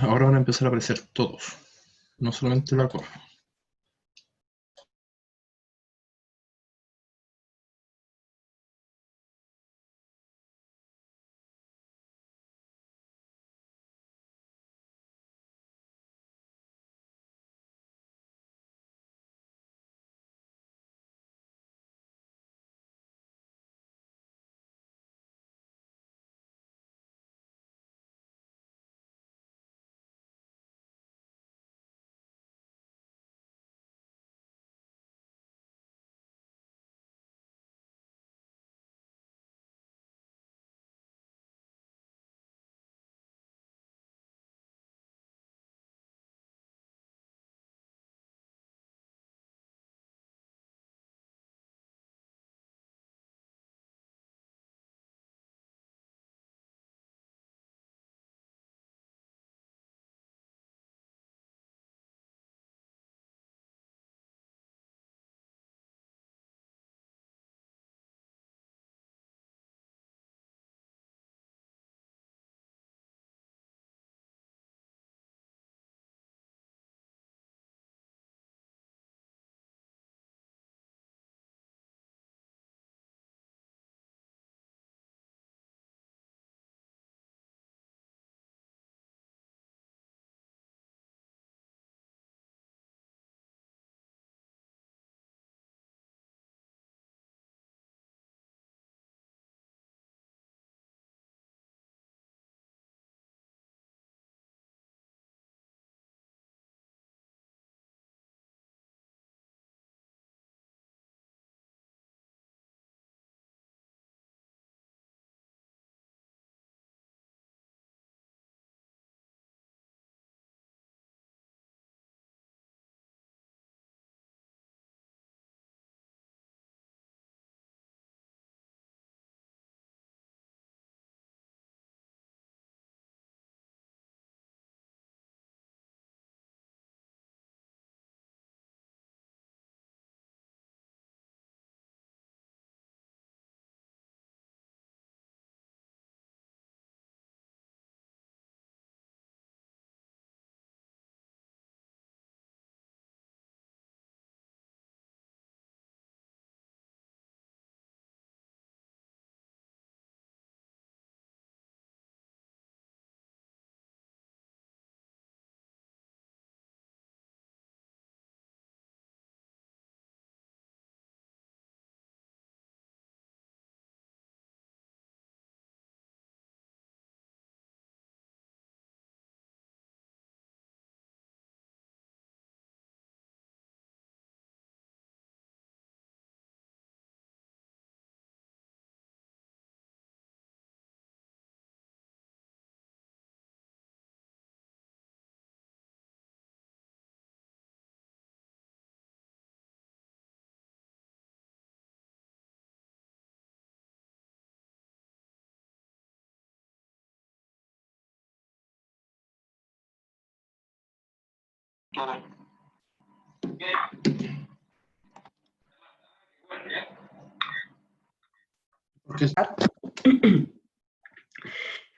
Ahora van a empezar a aparecer todos, no solamente la Corfo.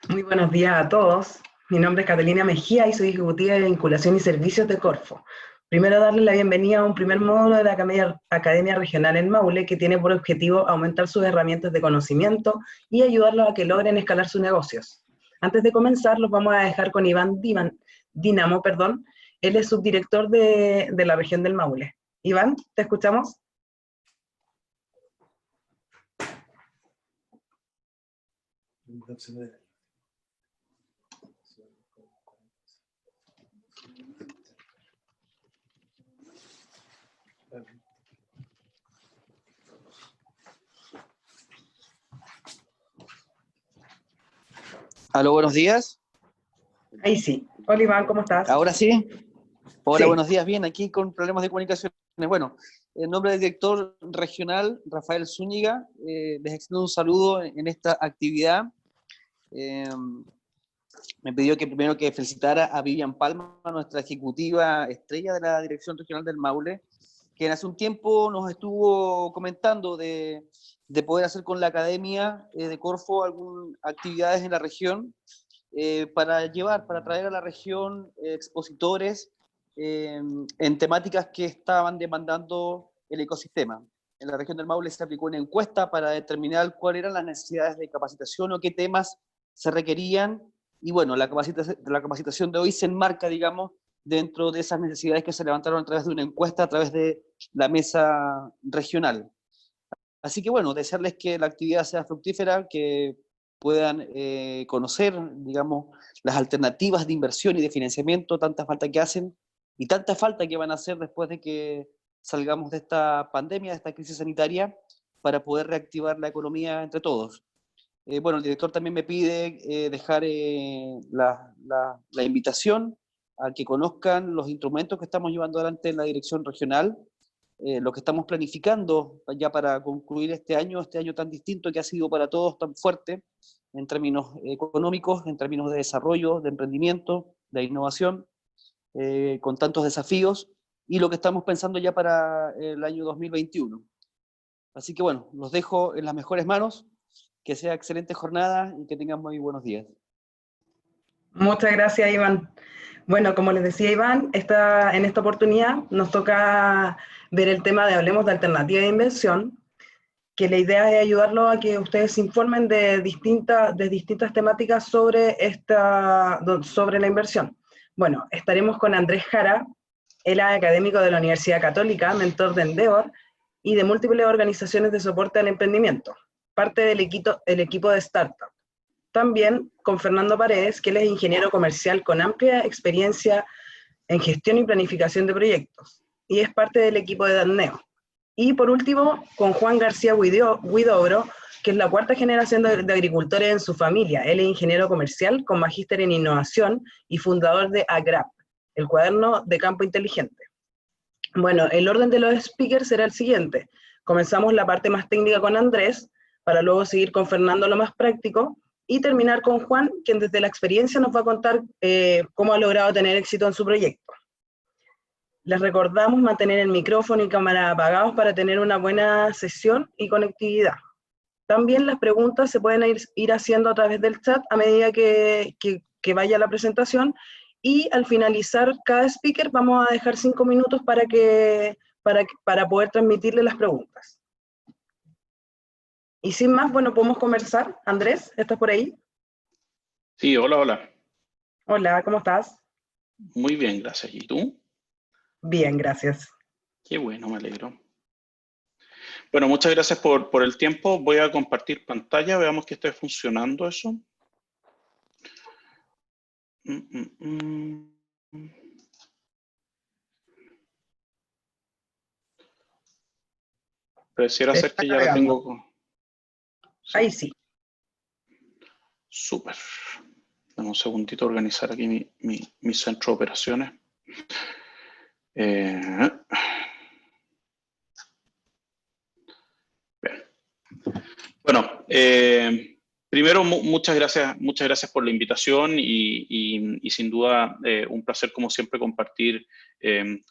Muy buenos días a todos. Mi nombre es Catalina Mejía y soy ejecutiva de vinculación y servicios de Corfo. Primero darles la bienvenida a un primer módulo de la Academia Regional en Maule, que tiene por objetivo aumentar sus herramientas de conocimiento y ayudarlos a que logren escalar sus negocios. Antes de comenzar, los vamos a dejar con Iván Dinamo. Él es subdirector de la región del Maule. Iván, ¿te escuchamos? Aló, buenos días. Ahí sí. Hola Iván, ¿cómo estás? ¿Ahora sí? Hola, Sí. buenos días. Bien, aquí con problemas de comunicación. Bueno, en nombre del director regional, Rafael Zúñiga, les extiendo un saludo en esta actividad. Me pidió que primero que felicitara a Vivian Palma, nuestra ejecutiva estrella de la Dirección Regional del Maule, que hace un tiempo nos estuvo comentando de poder hacer con la Academia de Corfo algunas actividades en la región. para traer a la región expositores en temáticas que estaban demandando el ecosistema. En la región del Maule se aplicó una encuesta para determinar cuáles eran las necesidades de capacitación o qué temas se requerían, y bueno, la capacitación de hoy se enmarca, digamos, dentro de esas necesidades que se levantaron a través de una encuesta, a través de la mesa regional. Así que bueno, desearles que la actividad sea fructífera, que puedan conocer, digamos, las alternativas de inversión y de financiamiento, tanta falta que hacen y tanta falta que van a hacer después de que salgamos de esta pandemia, de esta crisis sanitaria, para poder reactivar la economía entre todos. Bueno, el director también me pide dejar la invitación a que conozcan los instrumentos que estamos llevando adelante en la dirección regional, lo que estamos planificando ya para concluir este año tan distinto que ha sido para todos, tan fuerte, en términos económicos, en términos de desarrollo, de emprendimiento, de innovación, con tantos desafíos, y lo que estamos pensando ya para el año 2021. Así que bueno, los dejo en las mejores manos, que sea excelente jornada y que tengan muy buenos días. Muchas gracias, Iván. Bueno, como les decía Iván, en esta oportunidad nos toca ver el tema de Hablemos de Alternativa de Inversión, que la idea es ayudarlos a que ustedes se informen de distintas temáticas sobre la inversión. Bueno, estaremos con Andrés Jara, él es académico de la Universidad Católica, mentor de Endeavor y de múltiples organizaciones de soporte al emprendimiento, parte del equipo de Startup. También con Fernando Paredes, que él es ingeniero comercial con amplia experiencia en gestión y planificación de proyectos, y es parte del equipo de Danneo. Y por último, con Juan García Huidobro, que es la cuarta generación de agricultores en su familia. Él es ingeniero comercial con magíster en innovación y fundador de AGRAP, el cuaderno de campo inteligente. Bueno, el orden de los speakers será el siguiente. Comenzamos la parte más técnica con Andrés, para luego seguir con Fernando lo más práctico, y terminar con Juan, quien desde la experiencia nos va a contar cómo ha logrado tener éxito en su proyecto. Les recordamos mantener el micrófono y cámara apagados para tener una buena sesión y conectividad. También las preguntas se pueden ir haciendo a través del chat a medida que vaya la presentación, y al finalizar cada speaker vamos a dejar 5 minutos para poder transmitirle las preguntas. Y sin más, bueno, podemos conversar. Andrés, ¿estás por ahí? Sí, hola, hola. Hola, ¿cómo estás? Muy bien, gracias. ¿Y tú? Bien, gracias. Qué bueno, me alegro. Bueno, muchas gracias por el tiempo. Voy a compartir pantalla, veamos que esté funcionando eso. Pareciera ser que ya la tengo. Sí. Ahí sí. Súper. Dame un segundito a organizar aquí mi centro de operaciones. Bien. Bueno, primero muchas gracias por la invitación y sin duda un placer como siempre compartir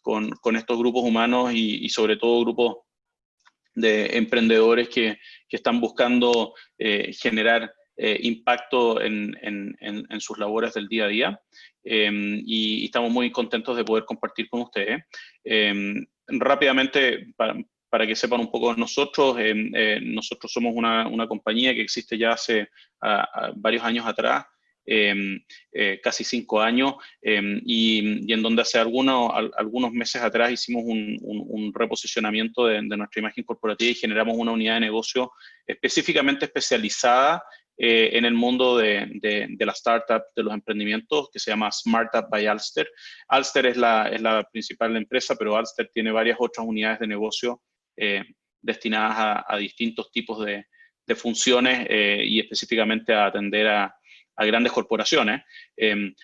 con estos grupos humanos y sobre todo grupos de emprendedores que están buscando generar impacto en sus labores del día a día, y estamos muy contentos de poder compartir con ustedes. Rápidamente, para que sepan un poco de nosotros, nosotros somos una compañía que existe ya hace varios años atrás, casi 5 años, y en donde hace algunos meses atrás hicimos un reposicionamiento de nuestra imagen corporativa y generamos una unidad de negocio específicamente especializada en el mundo de la startup, de los emprendimientos, que se llama SmartUp by Alster. Alster es la principal empresa, pero Alster tiene varias otras unidades de negocio destinadas a distintos tipos de funciones y específicamente a atender a grandes corporaciones,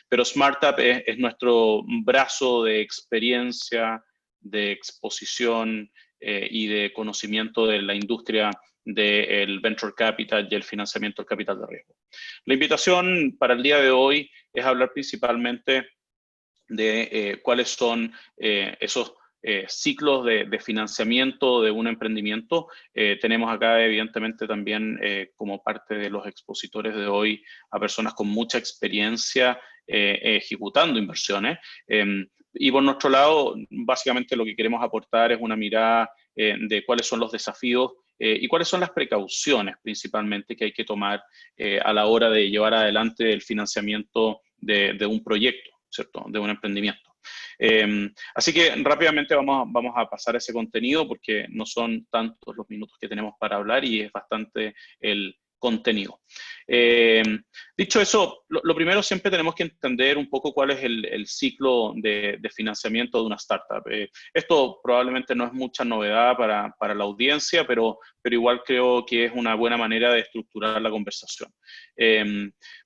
pero SmartUp es nuestro brazo de experiencia, de exposición y de conocimiento de la industria del venture capital y el financiamiento del capital de riesgo. La invitación para el día de hoy es hablar principalmente de cuáles son esos ciclos de financiamiento de un emprendimiento. Tenemos acá, evidentemente, también como parte de los expositores de hoy a personas con mucha experiencia ejecutando inversiones. Y por nuestro lado, básicamente lo que queremos aportar es una mirada de cuáles son los desafíos y cuáles son las precauciones principalmente que hay que tomar a la hora de llevar adelante el financiamiento de un proyecto, ¿cierto? De un emprendimiento. Así que rápidamente vamos a pasar a ese contenido porque no son tantos los minutos que tenemos para hablar y es bastante el contenido. Dicho eso, lo primero siempre tenemos que entender un poco cuál es el ciclo de financiamiento de una startup. Esto probablemente no es mucha novedad para la audiencia, pero igual creo que es una buena manera de estructurar la conversación.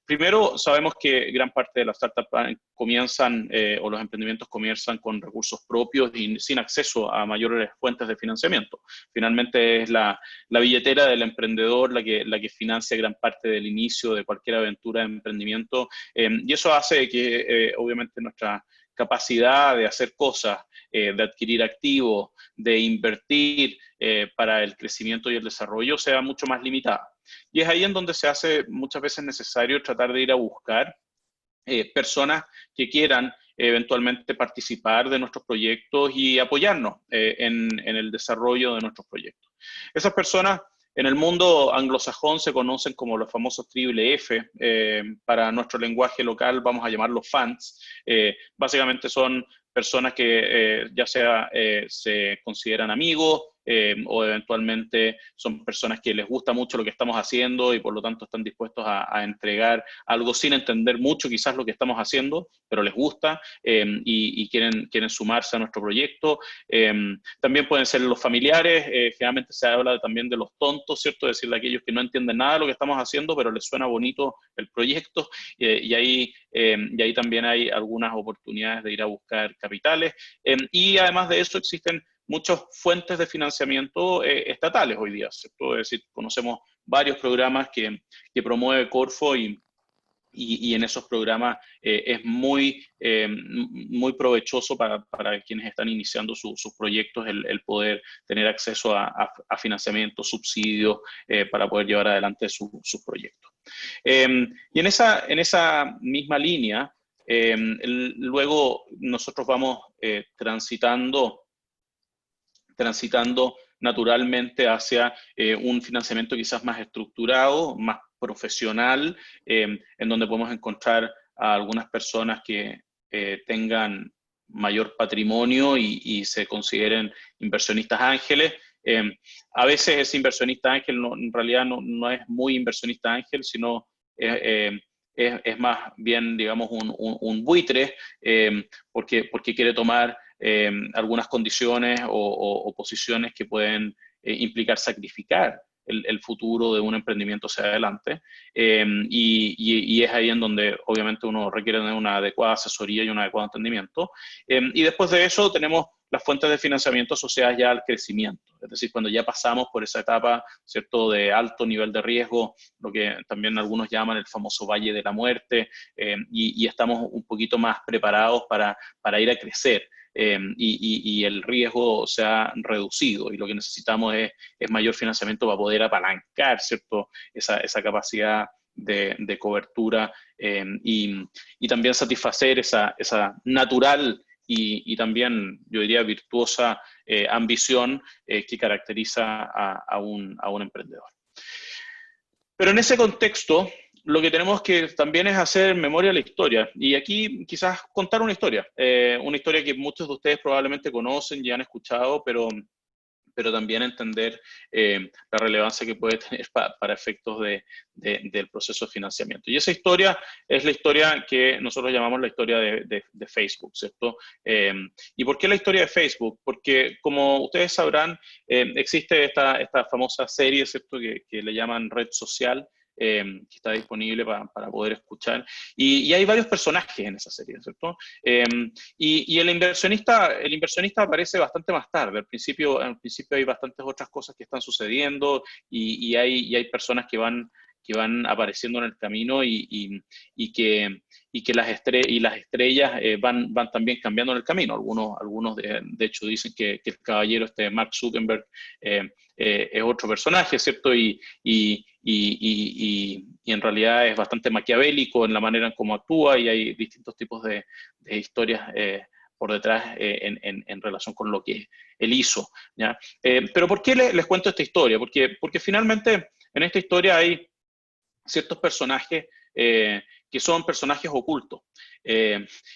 Primero, sabemos que gran parte de las startups comienzan, o los emprendimientos comienzan con recursos propios y sin acceso a mayores fuentes de financiamiento. Finalmente es la billetera del emprendedor la que financia gran parte del inicio de cualquier aventura de emprendimiento, y eso hace que obviamente nuestra capacidad de hacer cosas, de adquirir activos, de invertir para el crecimiento y el desarrollo sea mucho más limitada. Y es ahí en donde se hace muchas veces necesario tratar de ir a buscar personas que quieran eventualmente participar de nuestros proyectos y apoyarnos en el desarrollo de nuestros proyectos. Esas personas en el mundo anglosajón se conocen como los famosos triple F. Para nuestro lenguaje local vamos a llamarlos fans. Básicamente son personas que ya sea se consideran amigos, o eventualmente son personas que les gusta mucho lo que estamos haciendo y por lo tanto están dispuestos a entregar algo sin entender mucho quizás lo que estamos haciendo, pero les gusta y quieren sumarse a nuestro proyecto. También pueden ser los familiares, generalmente se habla también de los tontos, ¿cierto? Es decir, de aquellos que no entienden nada de lo que estamos haciendo, pero les suena bonito el proyecto y ahí también hay algunas oportunidades de ir a buscar capitales. Y además de eso existen muchas fuentes de financiamiento estatales hoy día, ¿cierto? Es decir, conocemos varios programas que promueve Corfo y en esos programas es muy provechoso para quienes están iniciando sus proyectos el poder tener acceso a financiamiento, subsidios para poder llevar adelante sus proyectos. Y en esa misma línea, luego nosotros vamos transitando naturalmente hacia un financiamiento quizás más estructurado, más profesional, en donde podemos encontrar a algunas personas que tengan mayor patrimonio y se consideren inversionistas ángeles. A veces ese inversionista ángel en realidad no es muy inversionista ángel, sino es más bien, digamos, un buitre, porque quiere tomar algunas condiciones o posiciones que pueden implicar sacrificar el futuro de un emprendimiento hacia adelante. Y es ahí en donde obviamente uno requiere de una adecuada asesoría y un adecuado entendimiento. Y después de eso tenemos las fuentes de financiamiento asociadas ya al crecimiento, es decir, cuando ya pasamos por esa etapa, ¿cierto?, de alto nivel de riesgo, lo que también algunos llaman el famoso valle de la muerte, y estamos un poquito más preparados para ir a crecer. Y el riesgo se ha reducido y lo que necesitamos es mayor financiamiento para poder apalancar, ¿cierto?, esa capacidad de cobertura y también satisfacer esa natural y también, yo diría, virtuosa ambición que caracteriza a un emprendedor. Pero en ese contexto, lo que tenemos que también es hacer memoria de la historia. Y aquí quizás contar una historia que muchos de ustedes probablemente conocen y han escuchado, pero también entender la relevancia que puede tener para efectos del proceso de financiamiento. Y esa historia es la historia que nosotros llamamos la historia de Facebook, ¿cierto? ¿Y por qué la historia de Facebook? Porque, como ustedes sabrán, existe esta famosa serie, ¿cierto?, que le llaman Red Social, que está disponible para poder escuchar. Y hay varios personajes en esa serie, ¿cierto? Y el inversionista aparece bastante más tarde. Al principio hay bastantes otras cosas que están sucediendo y hay personas que van van apareciendo en el camino y que las estrellas van también cambiando en el camino. Algunos de hecho dicen que el caballero Mark Zuckerberg es otro personaje, ¿cierto? Y en realidad es bastante maquiavélico en la manera en cómo actúa, y hay distintos tipos de historias por detrás en relación con lo que él hizo, ¿ya? Pero ¿por qué les cuento esta historia? Porque finalmente en esta historia hay ciertos personajes que son personajes ocultos.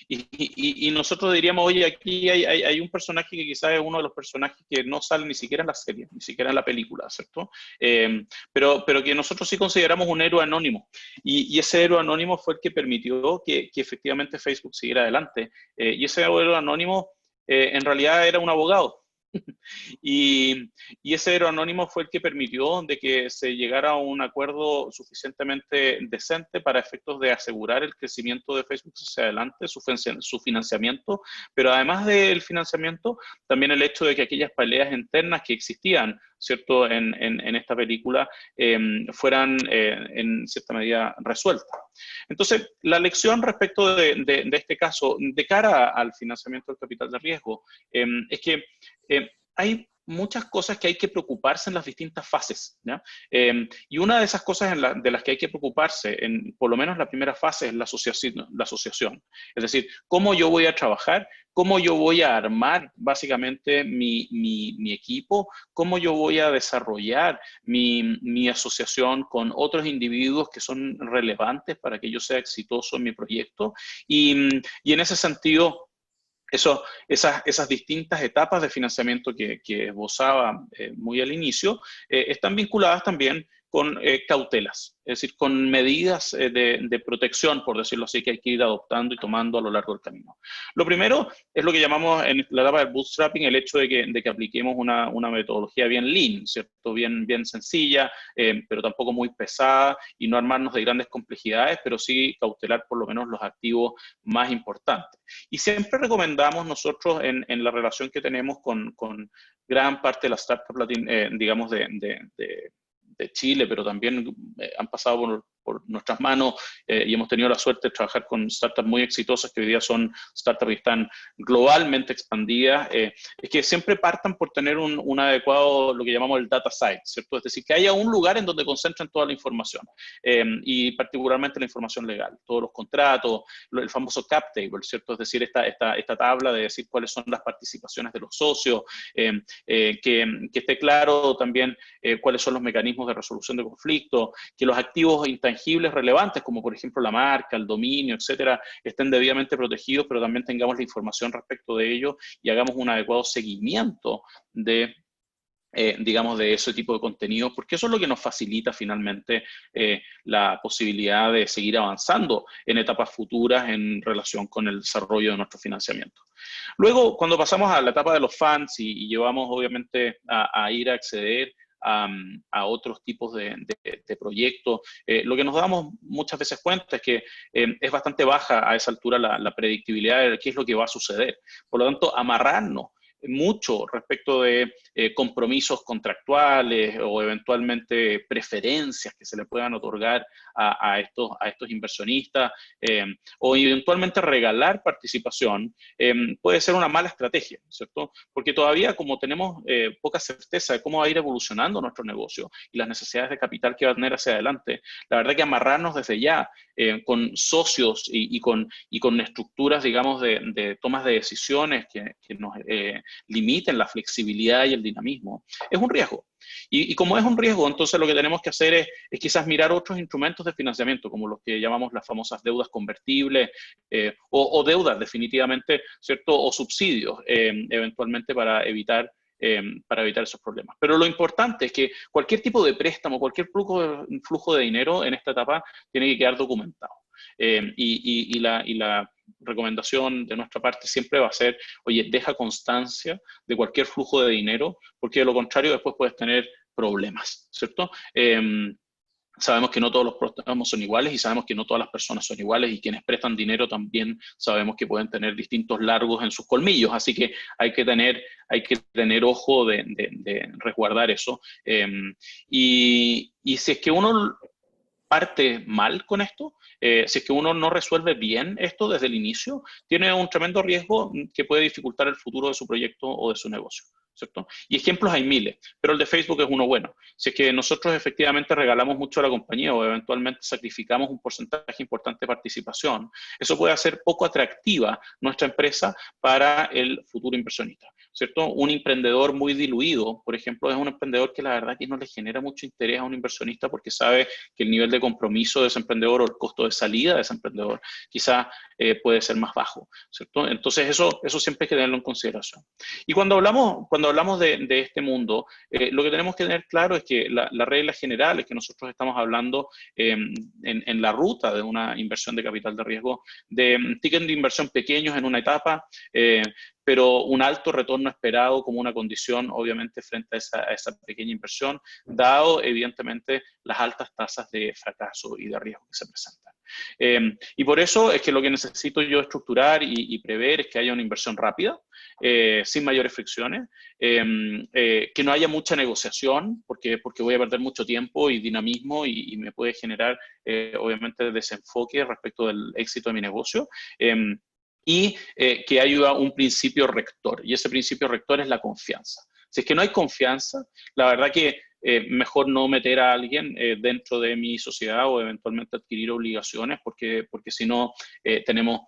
Y nosotros diríamos, oye, aquí hay un personaje que quizás es uno de los personajes que no sale ni siquiera en la serie, ni siquiera en la película, ¿cierto? Pero que nosotros sí consideramos un héroe anónimo. Y ese héroe anónimo fue el que permitió que efectivamente Facebook siguiera adelante. Y ese héroe anónimo en realidad era un abogado. Y ese héroe anónimo fue el que permitió de que se llegara a un acuerdo suficientemente decente para efectos de asegurar el crecimiento de Facebook hacia adelante, su financiamiento, pero además del financiamiento, también el hecho de que aquellas peleas internas que existían, ¿cierto?, en esta película fueran en cierta medida resueltas. Entonces, la lección respecto de este caso, de cara al financiamiento del capital de riesgo, es que hay muchas cosas que hay que preocuparse en las distintas fases, ¿ya? Y una de esas cosas de las que hay que preocuparse, por lo menos la primera fase, es la asociación. Es decir, cómo yo voy a trabajar, cómo yo voy a armar básicamente mi equipo, cómo yo voy a desarrollar mi asociación con otros individuos que son relevantes para que yo sea exitoso en mi proyecto. Y en ese sentido, esas distintas etapas de financiamiento que esbozaba muy al inicio, están vinculadas también con cautelas, es decir, con medidas de protección, por decirlo así, que hay que ir adoptando y tomando a lo largo del camino. Lo primero es lo que llamamos en la etapa del bootstrapping el hecho de que apliquemos una metodología bien lean, ¿cierto? Bien sencilla, pero tampoco muy pesada, y no armarnos de grandes complejidades, pero sí cautelar por lo menos los activos más importantes. Y siempre recomendamos nosotros en la relación que tenemos con gran parte de las startups, digamos, de Chile, pero también han pasado por nuestras manos y hemos tenido la suerte de trabajar con startups muy exitosas que hoy día son startups que están globalmente expandidas, es que siempre partan por tener un adecuado, lo que llamamos el data site, ¿cierto? Es decir, que haya un lugar en donde concentren toda la información y particularmente la información legal, todos los contratos, el famoso cap table, ¿cierto? Es decir, esta tabla de decir cuáles son las participaciones de los socios, que esté claro también cuáles son los mecanismos de resolución de conflictos, que los activos intangibles relevantes, como por ejemplo la marca, el dominio, etcétera, estén debidamente protegidos, pero también tengamos la información respecto de ello y hagamos un adecuado seguimiento digamos, de ese tipo de contenido, porque eso es lo que nos facilita finalmente la posibilidad de seguir avanzando en etapas futuras en relación con el desarrollo de nuestro financiamiento. Luego, cuando pasamos a la etapa de los funds y llevamos obviamente a ir a acceder a otros tipos de proyectos, lo que nos damos muchas veces cuenta es que es bastante baja a esa altura la predictibilidad de qué es lo que va a suceder. Por lo tanto, amarrarnos mucho respecto de compromisos contractuales o eventualmente preferencias que se le puedan otorgar a estos inversionistas o eventualmente regalar participación puede ser una mala estrategia, ¿cierto? Porque todavía como tenemos poca certeza de cómo va a ir evolucionando nuestro negocio y las necesidades de capital que va a tener hacia adelante, la verdad que amarrarnos desde ya con socios y con estructuras, digamos, de tomas de decisiones que nos limiten la flexibilidad y el dinamismo, es un riesgo. Y como es un riesgo, entonces lo que tenemos que hacer es quizás mirar otros instrumentos de financiamiento, como los que llamamos las famosas deudas convertibles o deudas definitivamente, ¿cierto? O subsidios, eventualmente para evitar esos problemas. Pero lo importante es que cualquier tipo de préstamo, cualquier flujo de dinero en esta etapa tiene que quedar documentado. Y la recomendación de nuestra parte siempre va a ser, oye, deja constancia de cualquier flujo de dinero, porque de lo contrario después puedes tener problemas, ¿cierto? Sabemos que no todos los préstamos son iguales y sabemos que no todas las personas son iguales, y quienes prestan dinero también sabemos que pueden tener distintos largos en sus colmillos, así que hay que tener ojo de resguardar eso. Y si es que uno parte mal con esto, si es que uno no resuelve bien esto desde el inicio, tiene un tremendo riesgo que puede dificultar el futuro de su proyecto o de su negocio, ¿cierto? Y ejemplos hay miles, pero el de Facebook es uno bueno. Si es que nosotros efectivamente regalamos mucho a la compañía o eventualmente sacrificamos un porcentaje importante de participación, eso puede hacer poco atractiva nuestra empresa para el futuro inversionista, ¿cierto? Un emprendedor muy diluido, por ejemplo, es un emprendedor que la verdad que no le genera mucho interés a un inversionista porque sabe que el nivel de compromiso de ese emprendedor o el costo de salida de ese emprendedor quizás puede ser más bajo, ¿cierto? Entonces eso siempre hay que tenerlo en consideración. Y cuando hablamos de este mundo, lo que tenemos que tener claro es que las reglas generales que nosotros estamos hablando en la ruta de una inversión de capital de riesgo, de tickets de inversión pequeños en una etapa, pero un alto retorno esperado como una condición, obviamente, frente a esa pequeña inversión, dado, evidentemente, las altas tasas de fracaso y de riesgo que se presentan. Y por eso es que lo que necesito yo estructurar y prever es que haya una inversión rápida, sin mayores fricciones, que no haya mucha negociación, porque voy a perder mucho tiempo y dinamismo y me puede generar, obviamente, desenfoque respecto del éxito de mi negocio. Y que haya un principio rector, y ese principio rector es la confianza. Si es que no hay confianza, la verdad que mejor no meter a alguien dentro de mi sociedad o eventualmente adquirir obligaciones, porque si no tenemos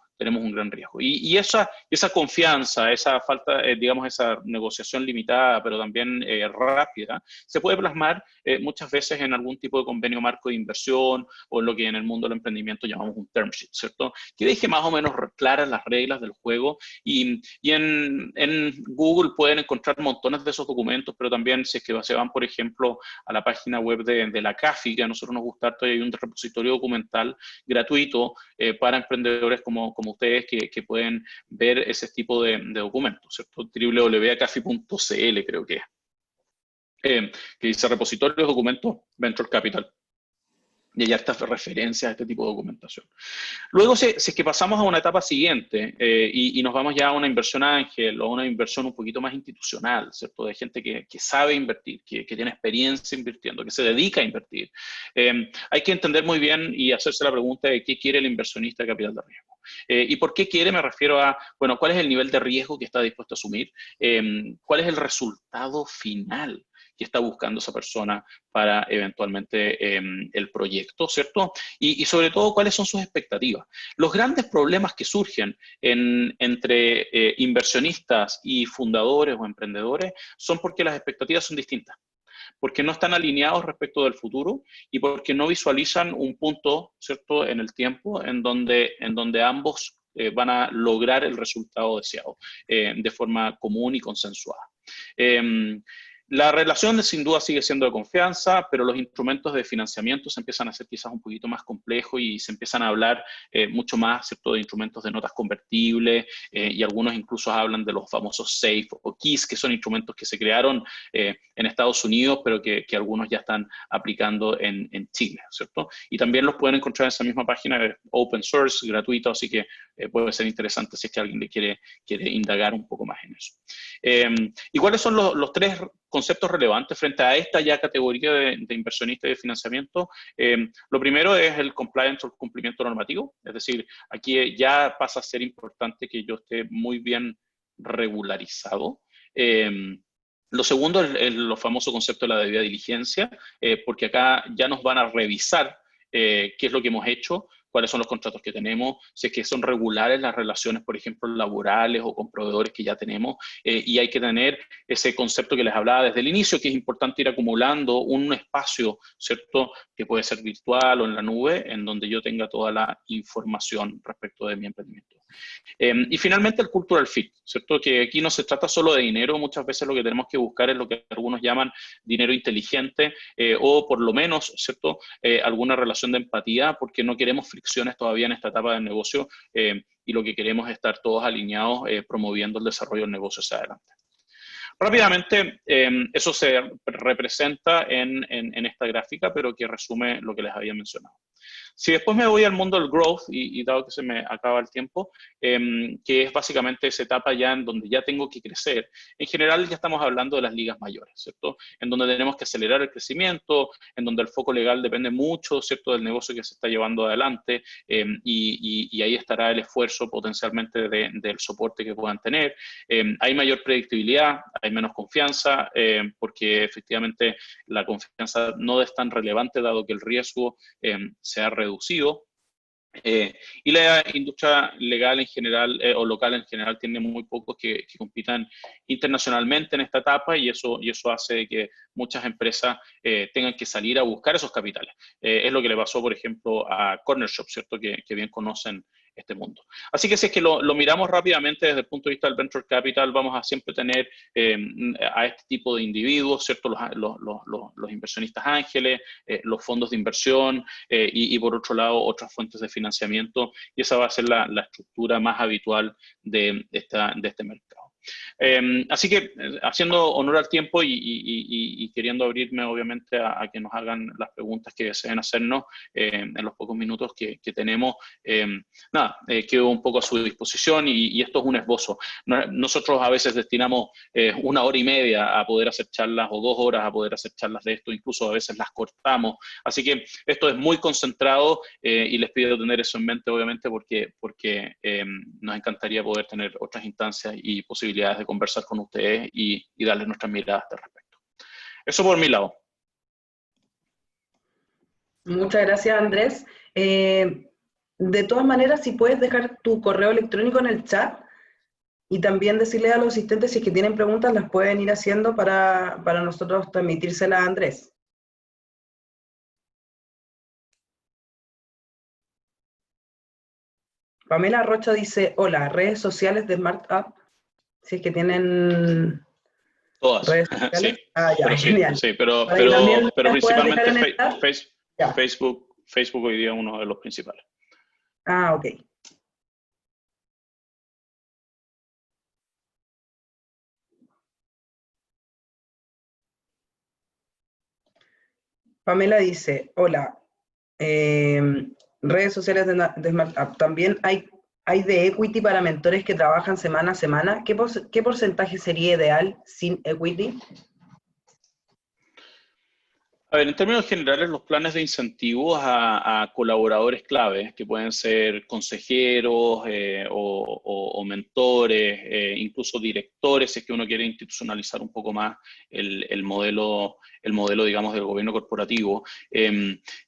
un gran riesgo. Y esa confianza, esa falta, digamos, esa negociación limitada, pero también rápida, se puede plasmar muchas veces en algún tipo de convenio marco de inversión o en lo que en el mundo del emprendimiento llamamos un term sheet, ¿cierto? Que deje más o menos claras las reglas del juego y en Google pueden encontrar montones de esos documentos, pero también si es que se van, por ejemplo, a la página web de la CAFI, que a nosotros nos gusta, hay un repositorio documental gratuito para emprendedores como ustedes que pueden ver ese tipo de documentos, ¿cierto? www.cafi.cl creo que es. Que dice repositorios, documentos, Venture Capital. Y hay hartas referencias a este tipo de documentación. Luego, si es que pasamos a una etapa siguiente y nos vamos ya a una inversión ángel o a una inversión un poquito más institucional, ¿cierto? De gente que sabe invertir, que tiene experiencia invirtiendo, que se dedica a invertir. Hay que entender muy bien y hacerse la pregunta de qué quiere el inversionista de capital de riesgo. ¿Y por qué quiere? Me refiero a, bueno, ¿cuál es el nivel de riesgo que está dispuesto a asumir? ¿Cuál es el resultado final que está buscando esa persona para eventualmente el proyecto, ¿cierto? Y sobre todo, ¿cuáles son sus expectativas? Los grandes problemas que surgen entre inversionistas y fundadores o emprendedores son porque las expectativas son distintas, porque no están alineados respecto del futuro y porque no visualizan un punto, ¿cierto?, en el tiempo en donde ambos van a lograr el resultado deseado de forma común y consensuada. La relación sin duda sigue siendo de confianza, pero los instrumentos de financiamiento se empiezan a hacer quizás un poquito más complejos y se empiezan a hablar mucho más, ¿cierto?, de instrumentos de notas convertibles y algunos incluso hablan de los famosos SAFE o KISS, que son instrumentos que se crearon en Estados Unidos, pero que algunos ya están aplicando en Chile, ¿cierto? Y también los pueden encontrar en esa misma página, open source, gratuito, así que puede ser interesante si es que alguien le quiere indagar un poco más en eso. ¿Y cuáles son los tres conceptos relevantes frente a esta ya categoría de inversionista y de financiamiento? Lo primero es el compliance o el cumplimiento normativo, es decir, aquí ya pasa a ser importante que yo esté muy bien regularizado. Lo segundo es el famoso concepto de la debida diligencia, porque acá ya nos van a revisar qué es lo que hemos hecho, cuáles son los contratos que tenemos, si es que son regulares las relaciones, por ejemplo, laborales o con proveedores que ya tenemos, y hay que tener ese concepto que les hablaba desde el inicio, que es importante ir acumulando un espacio, ¿cierto?, que puede ser virtual o en la nube, en donde yo tenga toda la información respecto de mi emprendimiento. Y finalmente el cultural fit, ¿cierto? Que aquí no se trata solo de dinero, muchas veces lo que tenemos que buscar es lo que algunos llaman dinero inteligente o por lo menos, ¿cierto? Alguna relación de empatía, porque no queremos fricciones todavía en esta etapa del negocio y lo que queremos es estar todos alineados promoviendo el desarrollo del negocio hacia adelante. Rápidamente, eso se representa en esta gráfica, pero que resume lo que les había mencionado. Si después me voy al mundo del growth, y dado que se me acaba el tiempo, que es básicamente esa etapa ya en donde ya tengo que crecer, en general ya estamos hablando de las ligas mayores, ¿cierto? En donde tenemos que acelerar el crecimiento, en donde el foco legal depende mucho, ¿cierto?, del negocio que se está llevando adelante, y ahí estará el esfuerzo potencialmente del soporte que puedan tener. Hay mayor predictibilidad, hay menos confianza, porque efectivamente la confianza no es tan relevante dado que el riesgo se ha reducido. Y la industria legal en general, o local en general, tiene muy pocos que compitan internacionalmente en esta etapa, y eso hace que muchas empresas tengan que salir a buscar esos capitales. Es lo que le pasó, por ejemplo, a Corner Shop, ¿cierto?, que bien conocen este mundo. Así que si es que lo miramos rápidamente desde el punto de vista del Venture Capital, vamos a siempre tener a este tipo de individuos, ¿cierto?, los inversionistas ángeles, los fondos de inversión, y por otro lado otras fuentes de financiamiento, y esa va a ser la estructura más habitual de este mercado. Así que, haciendo honor al tiempo y queriendo abrirme obviamente a que nos hagan las preguntas que deseen hacernos en los pocos minutos que tenemos, nada, quedo un poco a su disposición, y esto es un esbozo. Nosotros a veces destinamos 1 hora y media a poder hacer charlas, o 2 horas a poder hacer charlas de esto, incluso a veces las cortamos, así que esto es muy concentrado, y les pido tener eso en mente obviamente, porque nos encantaría poder tener otras instancias y posibilidades de conversar con ustedes y darles nuestras miradas al respecto. Eso por mi lado. Muchas gracias, Andrés. De todas maneras, si puedes dejar tu correo electrónico en el chat, y también decirle a los asistentes si es que tienen preguntas, las pueden ir haciendo para nosotros transmitírselas a Andrés. Pamela Rocha dice, hola, redes sociales de Smart App, si es que tienen todas redes sociales. sí. Ah, ya, Pero genial. Sí, pero principalmente Facebook hoy día es uno de los principales. Ah, ok. Pamela dice, hola, redes sociales de Smart App. También hay de equity para mentores que trabajan semana a semana. ¿Qué porcentaje sería ideal sin equity? A ver, en términos generales, los planes de incentivos a colaboradores clave, que pueden ser consejeros o mentores, incluso directores, si es que uno quiere institucionalizar un poco más el modelo, digamos, del gobierno corporativo.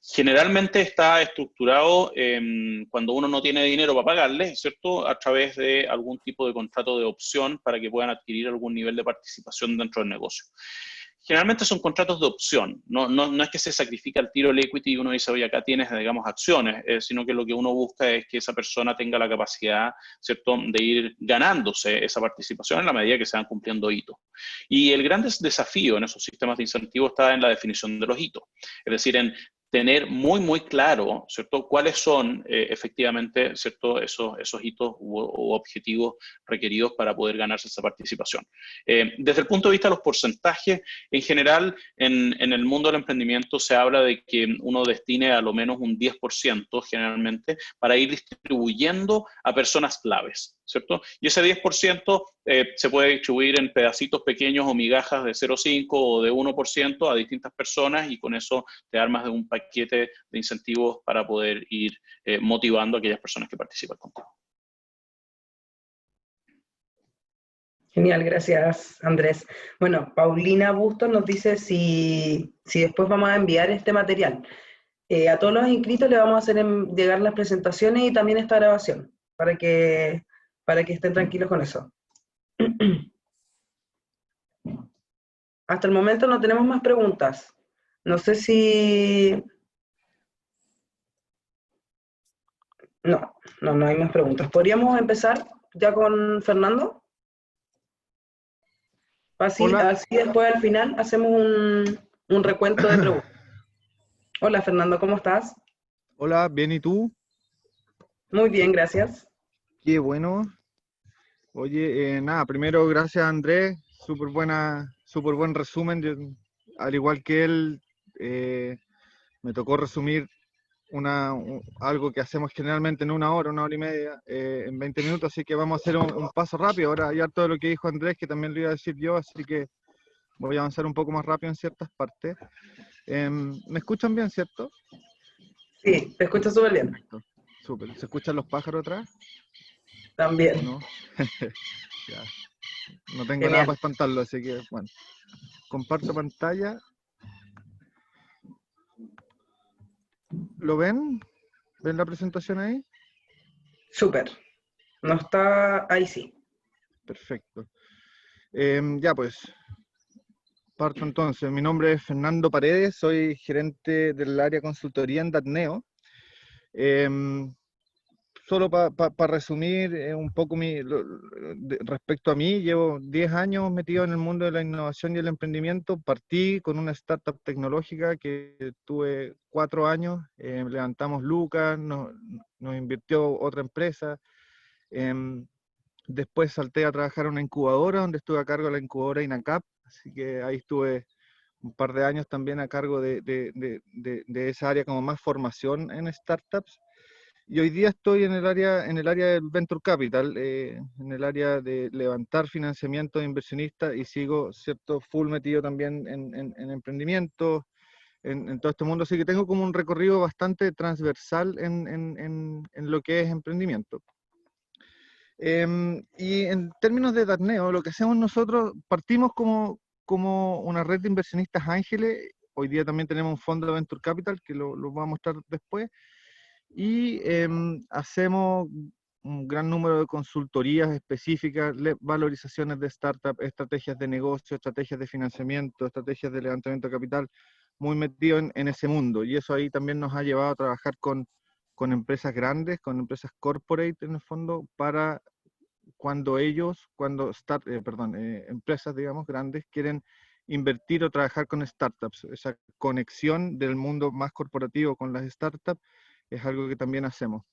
Generalmente está estructurado cuando uno no tiene dinero para pagarles, ¿cierto?, a través de algún tipo de contrato de opción para que puedan adquirir algún nivel de participación dentro del negocio. Generalmente son contratos de opción, no es que se sacrifica al tiro el equity y uno dice, oye, acá tienes, digamos, acciones, sino que lo que uno busca es que esa persona tenga la capacidad, ¿cierto?, de ir ganándose esa participación en la medida que se van cumpliendo hitos. Y el gran desafío en esos sistemas de incentivos está en la definición de los hitos, es decir, en tener muy claro, ¿cierto?, cuáles son efectivamente, ¿cierto?, esos hitos u objetivos requeridos para poder ganarse esa participación. Desde el punto de vista de los porcentajes, en general, en el mundo del emprendimiento se habla de que uno destine a lo menos un 10% generalmente para ir distribuyendo a personas claves, ¿cierto? Y ese 10% se puede distribuir en pedacitos pequeños o migajas de 0,5 o de 1% a distintas personas, y con eso te armas de un paquete de incentivos para poder ir motivando a aquellas personas que participan contigo. Genial, gracias, Andrés. Bueno, Paulina Bustos nos dice si después vamos a enviar este material. A todos los inscritos le vamos a hacer llegar las presentaciones y también esta grabación, para que estén tranquilos con eso. Hasta el momento no tenemos más preguntas. No sé si... No hay más preguntas. ¿Podríamos empezar ya con Fernando? Así después al final hacemos un recuento de preguntas. Hola Fernando, ¿cómo estás? Hola, bien, ¿y tú? Muy bien, gracias. Qué bueno. Oye, nada, primero gracias Andrés, súper buen resumen. Yo, al igual que él, me tocó resumir algo que hacemos generalmente en una hora y media, en 20 minutos, así que vamos a hacer un paso rápido. Ahora hay harto de lo que dijo Andrés, que también lo iba a decir yo, así que voy a avanzar un poco más rápido en ciertas partes. ¿Me escuchan bien, cierto? Sí, te escucho súper bien. Perfecto. Súper. ¿Se escuchan los pájaros atrás? ¿O También. no? Ya. No tengo Genial. nada para espantarlo, así que, bueno. Comparto pantalla. ¿Lo ven? ¿Ven la presentación ahí? Súper. No está... Ahí sí. Perfecto. Ya pues, parto entonces. Mi nombre es Fernando Paredes, soy gerente del área consultoría en Datneo. Solo para resumir un poco respecto a mí, llevo 10 años metido en el mundo de la innovación y el emprendimiento. Partí con una startup tecnológica que tuve 4 años, levantamos lucas, nos invirtió otra empresa. Después salté a trabajar en una incubadora, donde estuve a cargo de la incubadora INACAP, así que ahí estuve un par de años también a cargo de esa área como más formación en startups. Y hoy día estoy en el área del Venture Capital, en el área de levantar financiamiento de inversionistas, y sigo, cierto, full metido también en emprendimiento, en todo este mundo, así que tengo como un recorrido bastante transversal en lo que es emprendimiento. Y en términos de Datneo, lo que hacemos nosotros, partimos como una red de inversionistas ángeles. Hoy día también tenemos un fondo de Venture Capital, que lo voy a mostrar después, y hacemos un gran número de consultorías específicas, valorizaciones de startup, estrategias de negocio, estrategias de financiamiento, estrategias de levantamiento de capital, muy metido en ese mundo. Y eso ahí también nos ha llevado a trabajar con empresas grandes, con empresas corporate en el fondo, para cuando empresas, digamos, grandes quieren invertir o trabajar con startups. Esa conexión del mundo más corporativo con las startups es algo que también hacemos.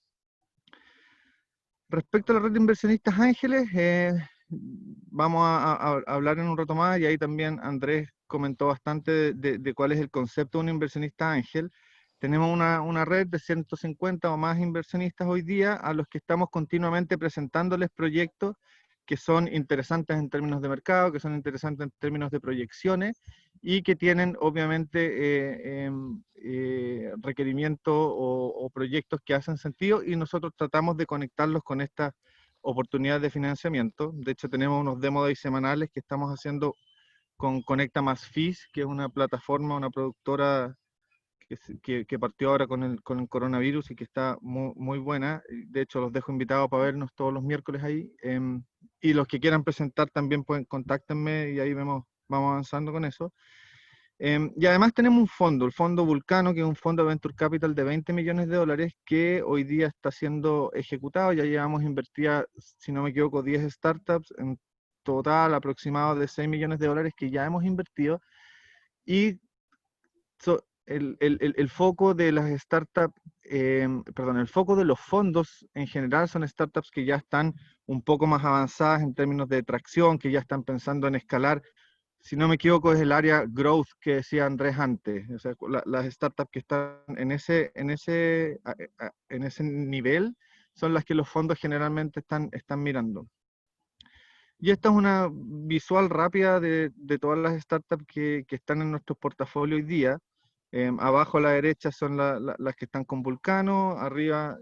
Respecto a la red de inversionistas ángeles, vamos a hablar en un rato más, y ahí también Andrés comentó bastante de cuál es el concepto de un inversionista ángel. Tenemos una red de 150 o más inversionistas hoy día, a los que estamos continuamente presentándoles proyectos que son interesantes en términos de mercado, que son interesantes en términos de proyecciones, y que tienen obviamente requerimientos o proyectos que hacen sentido, y nosotros tratamos de conectarlos con estas oportunidades de financiamiento. De hecho, tenemos unos demo days semanales que estamos haciendo con Conecta Más Fees, que es una plataforma, una productora que partió ahora con el coronavirus y que está muy buena. De hecho, los dejo invitados para vernos todos los miércoles ahí. Y los que quieran presentar también contáctenme, y ahí vamos avanzando con eso. Y además tenemos un fondo, el Fondo Vulcano, que es un fondo de Venture Capital de 20 millones de dólares, que hoy día está siendo ejecutado. Ya llevamos invertidas, si no me equivoco, 10 startups, en total aproximado de 6 millones de dólares que ya hemos invertido. Y el foco de las startups, el foco de los fondos en general son startups que ya están un poco más avanzadas en términos de tracción, que ya están pensando en escalar. Si no me equivoco, es el área growth que decía Andrés antes. O sea, las startups que están en ese nivel son las que los fondos generalmente están mirando. Y esta es una visual rápida de todas las startups que están en nuestros portafolios hoy día. Abajo a la derecha son las que están con Vulcano, arriba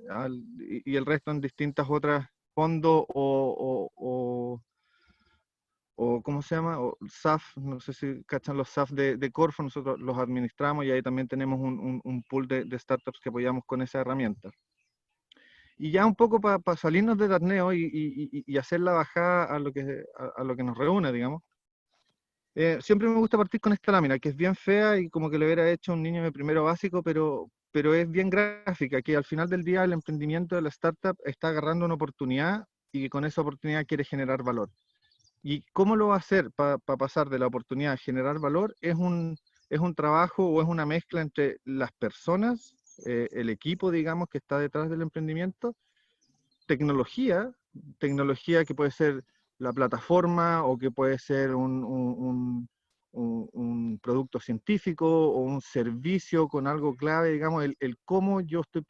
y el resto en distintas otras fondos o ¿cómo se llama? O SAF, no sé si cachan los SAF de Corfo, nosotros los administramos, y ahí también tenemos un pool de startups que apoyamos con esa herramienta. Y ya un poco para salirnos de Datneo y hacer la bajada a lo que nos reúne, digamos. Siempre me gusta partir con esta lámina, que es bien fea y como que le hubiera hecho un niño de primero básico, pero es bien gráfica, que al final del día el emprendimiento de la startup está agarrando una oportunidad, y que con esa oportunidad quiere generar valor. ¿Y cómo lo va a hacer para pasar de la oportunidad a generar valor? Es un trabajo, o es una mezcla entre las personas, el equipo, digamos, que está detrás del emprendimiento, tecnología que puede ser la plataforma, o que puede ser un producto científico o un servicio con algo clave, digamos, el cómo yo estoy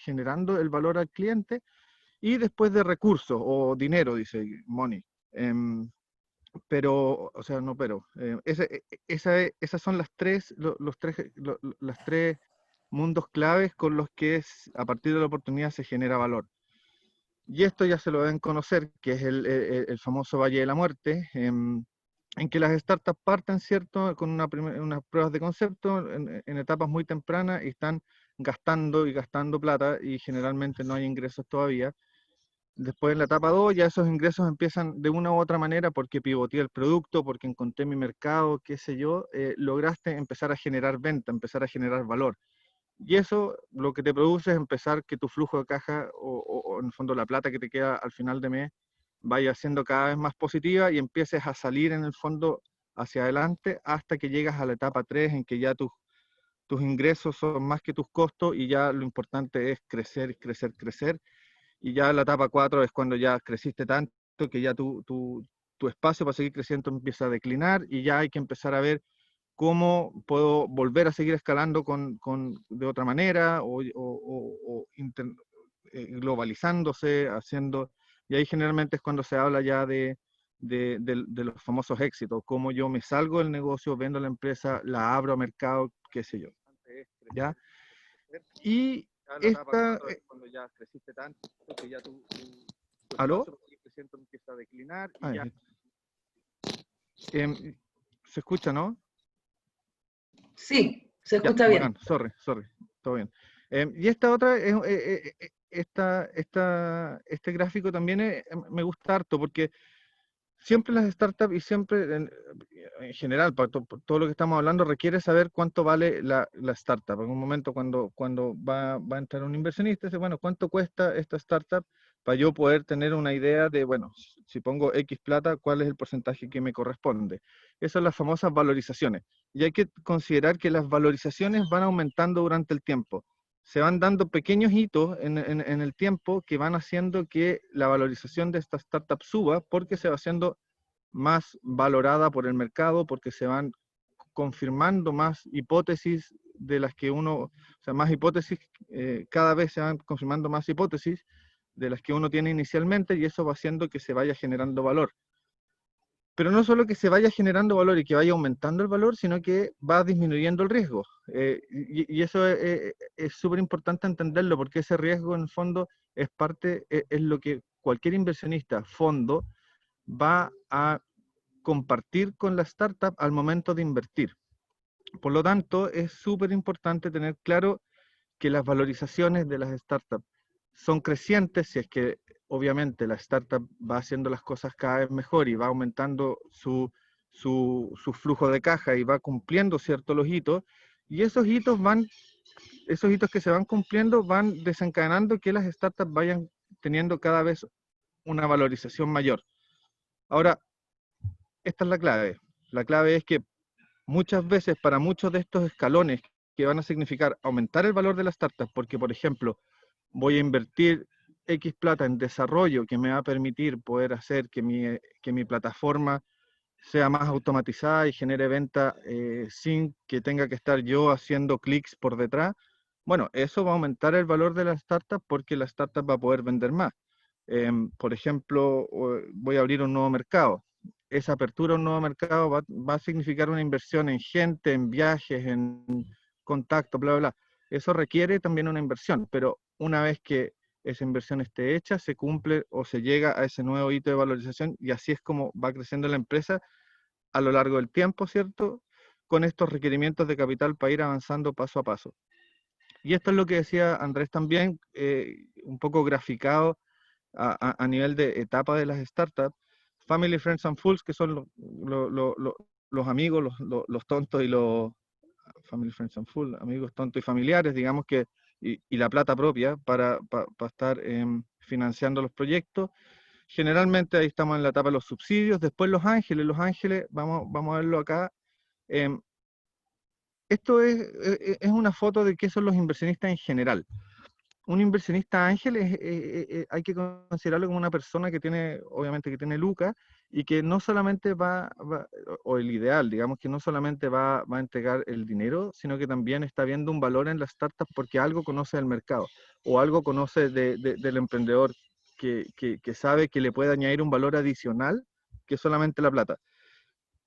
generando el valor al cliente, y después de recursos o dinero, dice money. Pero, o sea, no, pero, esas son las las tres mundos claves con los que a partir de la oportunidad se genera valor. Y esto ya se lo deben conocer, que es el famoso Valle de la Muerte, en que las startups parten, ¿cierto?, con unas pruebas de concepto en etapas muy tempranas y están gastando y gastando plata y generalmente no hay ingresos todavía. Después en la etapa 2 ya esos ingresos empiezan de una u otra manera porque pivoteé el producto, porque encontré mi mercado, qué sé yo, lograste empezar a generar venta, empezar a generar valor. Y eso lo que te produce es empezar que tu flujo de caja o en el fondo la plata que te queda al final de mes vaya siendo cada vez más positiva y empieces a salir en el fondo hacia adelante hasta que llegas a la etapa 3 en que ya tus ingresos son más que tus costos y ya lo importante es crecer, crecer, crecer. Y ya la etapa 4 es cuando ya creciste tanto que ya tu espacio para seguir creciendo empieza a declinar y ya hay que empezar a ver cómo puedo volver a seguir escalando de otra manera globalizándose, haciendo, y ahí generalmente es cuando se habla ya de los famosos éxitos, cómo yo me salgo del negocio, vendo la empresa, la abro a mercado, qué sé yo. ¿Ya? Y esta... cuando ya creciste tanto que ya tu ¿aló? Espacio empieza a declinar y ya... ¿Se escucha, no? Sí, se escucha ya, bien. Bacán. Sorry, todo bien. Y esta otra, este gráfico también me gusta harto porque siempre las startups y siempre en general, para todo lo que estamos hablando, requiere saber cuánto vale la startup. En un momento cuando va a entrar un inversionista, dice, bueno, ¿cuánto cuesta esta startup? Para yo poder tener una idea de, bueno, si pongo X plata, ¿cuál es el porcentaje que me corresponde? Esas son las famosas valorizaciones. Y hay que considerar que las valorizaciones van aumentando durante el tiempo. Se van dando pequeños hitos en el tiempo que van haciendo que la valorización de esta startup suba porque se va haciendo más valorada por el mercado, porque se van confirmando más hipótesis de las que uno, o sea, más hipótesis, cada vez se van confirmando más hipótesis de las que uno tiene inicialmente y eso va haciendo que se vaya generando valor. Pero no solo que se vaya generando valor y que vaya aumentando el valor, sino que va disminuyendo el riesgo. Y eso es súper importante entenderlo, porque ese riesgo en el fondo es lo que cualquier inversionista, fondo, va a compartir con la startup al momento de invertir. Por lo tanto, es súper importante tener claro que las valorizaciones de las startups son crecientes si es que obviamente la startup va haciendo las cosas cada vez mejor y va aumentando su flujo de caja y va cumpliendo ciertos los hitos, y esos hitos que se van cumpliendo van desencadenando que las startups vayan teniendo cada vez una valorización mayor. Ahora, esta es la clave. La clave es que muchas veces para muchos de estos escalones que van a significar aumentar el valor de las startups, porque por ejemplo, voy a invertir X plata en desarrollo que me va a permitir poder hacer que mi plataforma sea más automatizada y genere venta sin que tenga que estar yo haciendo clics por detrás. Bueno, eso va a aumentar el valor de la startup porque la startup va a poder vender más. Por ejemplo, voy a abrir un nuevo mercado. Esa apertura a un nuevo mercado va a significar una inversión en gente, en viajes, en contacto, bla, bla, bla. Eso requiere también una inversión, pero una vez que esa inversión esté hecha, se cumple o se llega a ese nuevo hito de valorización y así es como va creciendo la empresa a lo largo del tiempo, ¿cierto? Con estos requerimientos de capital para ir avanzando paso a paso. Y esto es lo que decía Andrés también, un poco graficado a nivel de etapa de las startups. Family, Friends and Fools, que son los amigos, los tontos y los... Family, Friends and Fools, amigos tontos y familiares, digamos que, y la plata propia para estar financiando los proyectos. Generalmente ahí estamos en la etapa de los subsidios. Después los ángeles, vamos a verlo acá. Esto es una foto de qué son los inversionistas en general. un inversionista ángel hay que considerarlo como una persona que tiene, obviamente que tiene lucas, y que no solamente o el ideal, digamos, que no solamente va a entregar el dinero, sino que también está viendo un valor en la startup porque algo conoce del mercado, o algo conoce del emprendedor que sabe que le puede añadir un valor adicional que solamente la plata.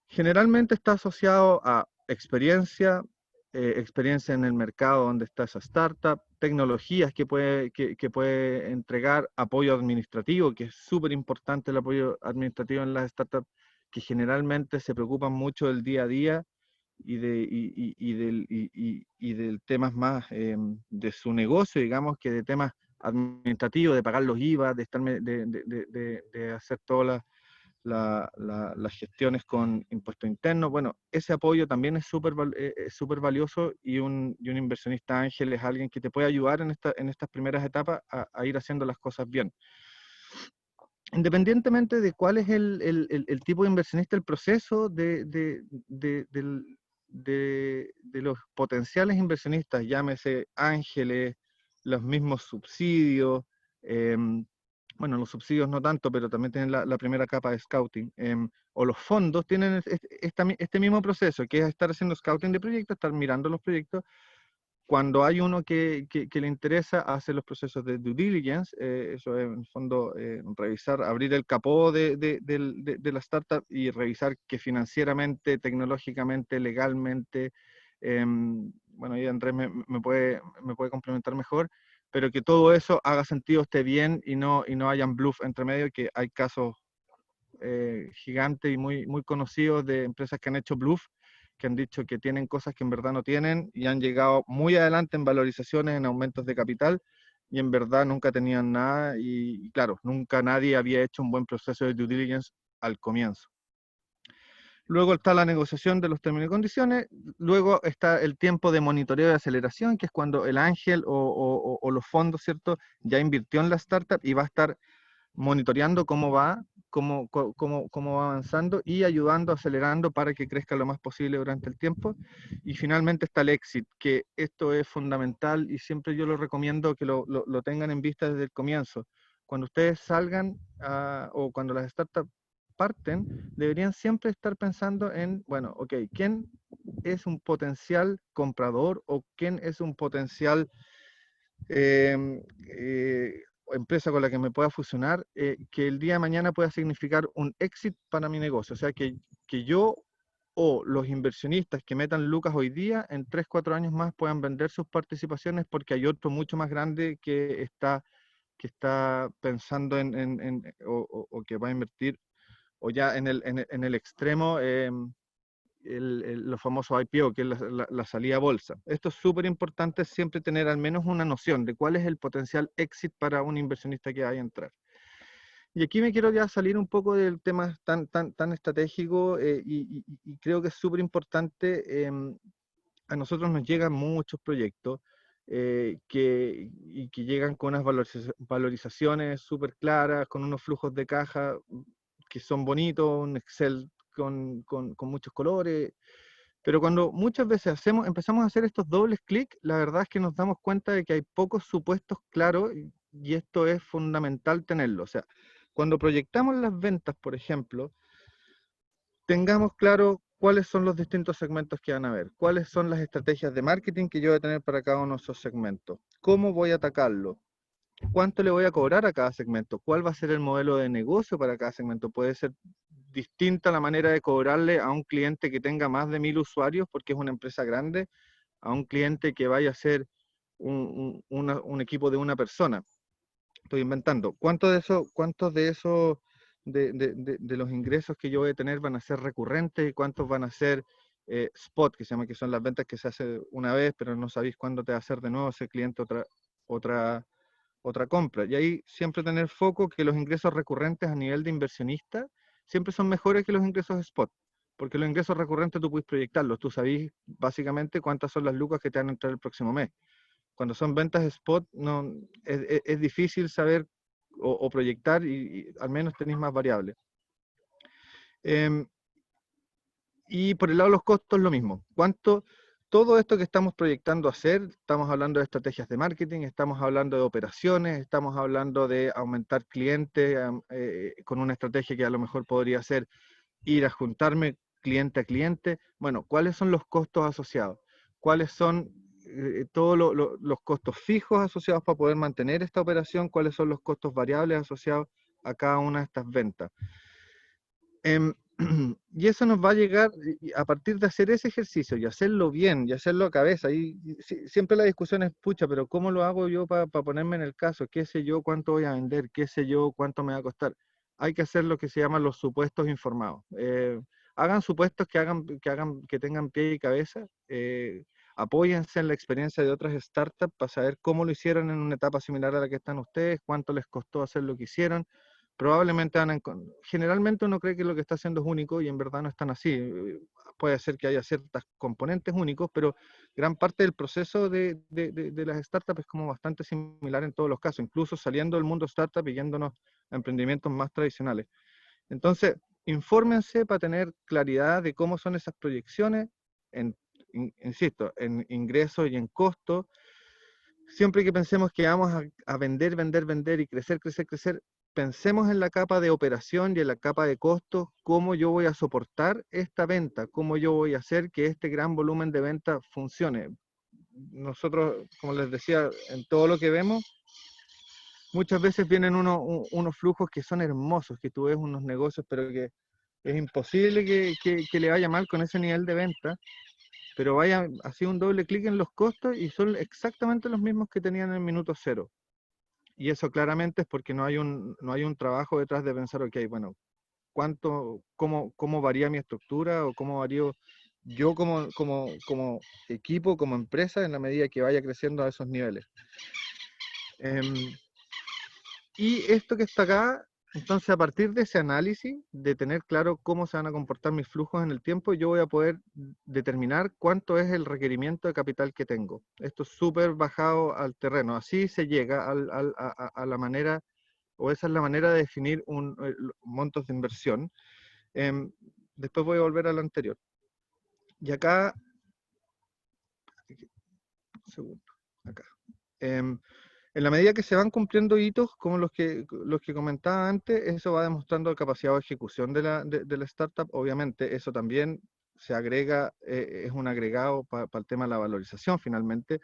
Generalmente está asociado a experiencia en el mercado donde está esa startup, tecnologías que puede entregar, apoyo administrativo, que es súper importante el apoyo administrativo en las startups, que generalmente se preocupan mucho del día a día y del temas más de su negocio, digamos, que de temas administrativos, de pagar los IVA, de hacer todas las gestiones con impuestos internos. Bueno, ese apoyo también es súper valioso, y un inversionista ángel es alguien que te puede ayudar en estas primeras etapas a ir haciendo las cosas bien. Independientemente de cuál es el tipo de inversionista, el proceso de los potenciales inversionistas, llámese ángeles, los mismos subsidios, bueno, los subsidios no tanto, pero también tienen la primera capa de scouting, o los fondos tienen este mismo proceso, que es estar haciendo scouting de proyectos, estar mirando los proyectos. Cuando hay uno que le interesa, hacer los procesos de due diligence, eso es en el fondo revisar, abrir el capó de la startup y revisar que financieramente, tecnológicamente, legalmente, bueno, ahí Andrés me puede complementar mejor, pero que todo eso haga sentido, esté bien y no hayan bluff entre medio, que hay casos gigantes y muy conocidos de empresas que han hecho bluff, que han dicho que tienen cosas que en verdad no tienen y han llegado muy adelante en valorizaciones, en aumentos de capital, y en verdad nunca tenían nada, y claro, nunca nadie había hecho un buen proceso de due diligence al comienzo. Luego está la negociación de los términos y condiciones, luego está el tiempo de monitoreo y aceleración, que es cuando el ángel o los fondos, ¿cierto?, ya invirtió en la startup y va a estar monitoreando cómo va avanzando y ayudando, acelerando para que crezca lo más posible durante el tiempo. Y finalmente está el exit, que esto es fundamental y siempre yo lo recomiendo que lo tengan en vista desde el comienzo. Cuando ustedes salgan o cuando las startups parten, deberían siempre estar pensando en, bueno, ok, ¿quién es un potencial comprador o quién es un potencial empresa con la que me pueda fusionar, que el día de mañana pueda significar un exit para mi negocio? O sea, que yo o los inversionistas que metan lucas hoy día, en 3-4 años más puedan vender sus participaciones porque hay otro mucho más grande que está pensando o que va a invertir, o ya en el extremo, los famosos IPO, que es la salida a bolsa. Esto es súper importante, siempre tener al menos una noción de cuál es el potencial exit para un inversionista que vaya a entrar. Y aquí me quiero ya salir un poco del tema tan estratégico, y creo que es súper importante. A nosotros nos llegan muchos proyectos que llegan con unas valorizaciones súper claras, con unos flujos de caja que son bonitos, un Excel con muchos colores, pero cuando muchas veces empezamos a hacer estos dobles clics, la verdad es que nos damos cuenta de que hay pocos supuestos claros, y esto es fundamental tenerlo. O sea, cuando proyectamos las ventas, por ejemplo, tengamos claro cuáles son los distintos segmentos que van a haber, cuáles son las estrategias de marketing que yo voy a tener para cada uno de esos segmentos, cómo voy a atacarlo, cuánto le voy a cobrar a cada segmento, cuál va a ser el modelo de negocio para cada segmento. Puede ser distinta la manera de cobrarle a un cliente que tenga más de 1000 usuarios porque es una empresa grande, a un cliente que vaya a ser un equipo de una persona. Estoy inventando. ¿Cuántos de los ingresos que yo voy a tener van a ser recurrentes y cuántos van a ser spot, que se llama, que son las ventas que se hace una vez, pero no sabéis cuándo te va a hacer de nuevo ese cliente otra compra? Y ahí siempre tener foco que los ingresos recurrentes a nivel de inversionista siempre son mejores que los ingresos spot, porque los ingresos recurrentes tú puedes proyectarlos, tú sabes básicamente cuántas son las lucas que te van a entrar el próximo mes. Cuando son ventas spot, no, es difícil saber o proyectar, y al menos tenéis más variables. Y por el lado de los costos, lo mismo. todo esto que estamos proyectando hacer, estamos hablando de estrategias de marketing, estamos hablando de operaciones, estamos hablando de aumentar clientes con una estrategia que a lo mejor podría ser ir a juntarme cliente a cliente. Bueno, ¿cuáles son los costos asociados? ¿Cuáles son todos los costos fijos asociados para poder mantener esta operación? ¿Cuáles son los costos variables asociados a cada una de estas ventas? Y eso nos va a llegar a partir de hacer ese ejercicio y hacerlo bien y hacerlo a cabeza. Y siempre la discusión es, pucha, pero ¿cómo lo hago yo para ponerme en el caso? ¿Qué sé yo cuánto voy a vender? ¿Qué sé yo cuánto me va a costar? Hay que hacer lo que se llaman los supuestos informados. Hagan supuestos que tengan pie y cabeza. Apóyense en la experiencia de otras startups para saber cómo lo hicieron en una etapa similar a la que están ustedes, cuánto les costó hacer lo que hicieron. Probablemente generalmente uno cree que lo que está haciendo es único y en verdad no es tan así. Puede ser que haya ciertos componentes únicos, pero gran parte del proceso de las startups es como bastante similar en todos los casos, incluso saliendo del mundo startup y yéndonos a emprendimientos más tradicionales. Entonces, infórmense para tener claridad de cómo son esas proyecciones, insisto, en ingresos y en costos. Siempre que pensemos que vamos a vender y crecer, pensemos en la capa de operación y en la capa de costos, cómo yo voy a soportar esta venta, cómo yo voy a hacer que este gran volumen de venta funcione. Nosotros, como les decía, en todo lo que vemos, muchas veces vienen unos flujos que son hermosos, que tú ves unos negocios, pero que es imposible que le vaya mal con ese nivel de venta, pero vaya así un doble clic en los costos y son exactamente los mismos que tenían en el minuto cero. Y eso claramente es porque no hay un trabajo detrás de pensar, ok, bueno, cómo varía mi estructura o cómo varío yo como equipo, como empresa, en la medida que vaya creciendo a esos niveles. Y esto que está acá, entonces a partir de ese análisis, de tener claro cómo se van a comportar mis flujos en el tiempo, yo voy a poder determinar cuánto es el requerimiento de capital que tengo. Esto es súper bajado al terreno. Así se llega a la manera, o esa es la manera de definir montos de inversión. Después voy a volver a lo anterior. Y acá, un segundo, acá. En la medida que se van cumpliendo hitos, como los que comentaba antes, eso va demostrando capacidad de ejecución de la startup. Obviamente, eso también se agrega, es un agregado para el tema de la valorización, finalmente.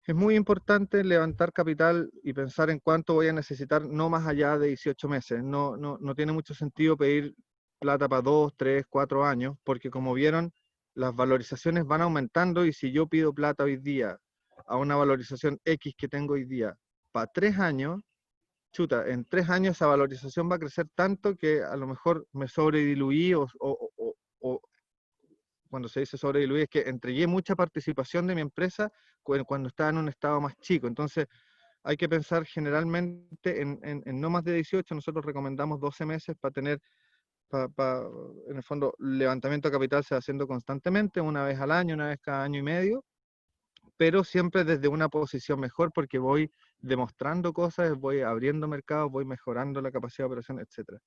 Es muy importante levantar capital y pensar en cuánto voy a necesitar, no más allá de 18 meses. No tiene mucho sentido pedir plata para 2, 3, 4 años, porque como vieron, las valorizaciones van aumentando y si yo pido plata hoy día a una valorización X que tengo hoy día para 3 años, chuta, en 3 años esa valorización va a crecer tanto que a lo mejor me sobrediluí o cuando se dice sobrediluir es que entregué mucha participación de mi empresa cuando estaba en un estado más chico. Entonces hay que pensar generalmente en no más de 18, nosotros recomendamos 12 meses para tener, en el fondo, levantamiento de capital se va haciendo constantemente, una vez al año, una vez cada año y medio, pero siempre desde una posición mejor porque voy demostrando cosas, voy abriendo mercados, voy mejorando la capacidad de operación, etc.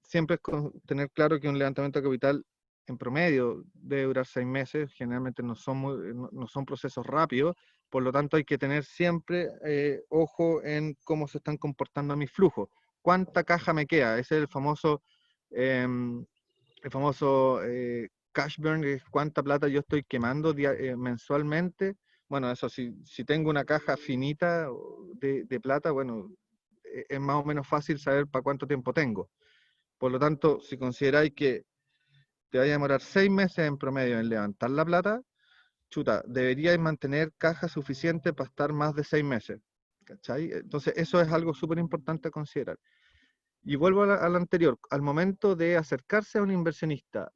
Siempre es tener claro que un levantamiento de capital en promedio debe durar 6 meses, generalmente no son procesos rápidos, por lo tanto hay que tener siempre ojo en cómo se están comportando mis flujos. ¿Cuánta caja me queda? Ese es el famoso cash burn, es cuánta plata yo estoy quemando mensualmente. Bueno, eso si tengo una caja finita de plata, bueno, es más o menos fácil saber para cuánto tiempo tengo. Por lo tanto, si consideráis que te vaya a demorar 6 meses en promedio en levantar la plata, chuta, deberíais mantener caja suficiente para estar más de 6 meses. ¿Cachai? Entonces, eso es algo súper importante a considerar. Y vuelvo a lo anterior, al momento de acercarse a un inversionista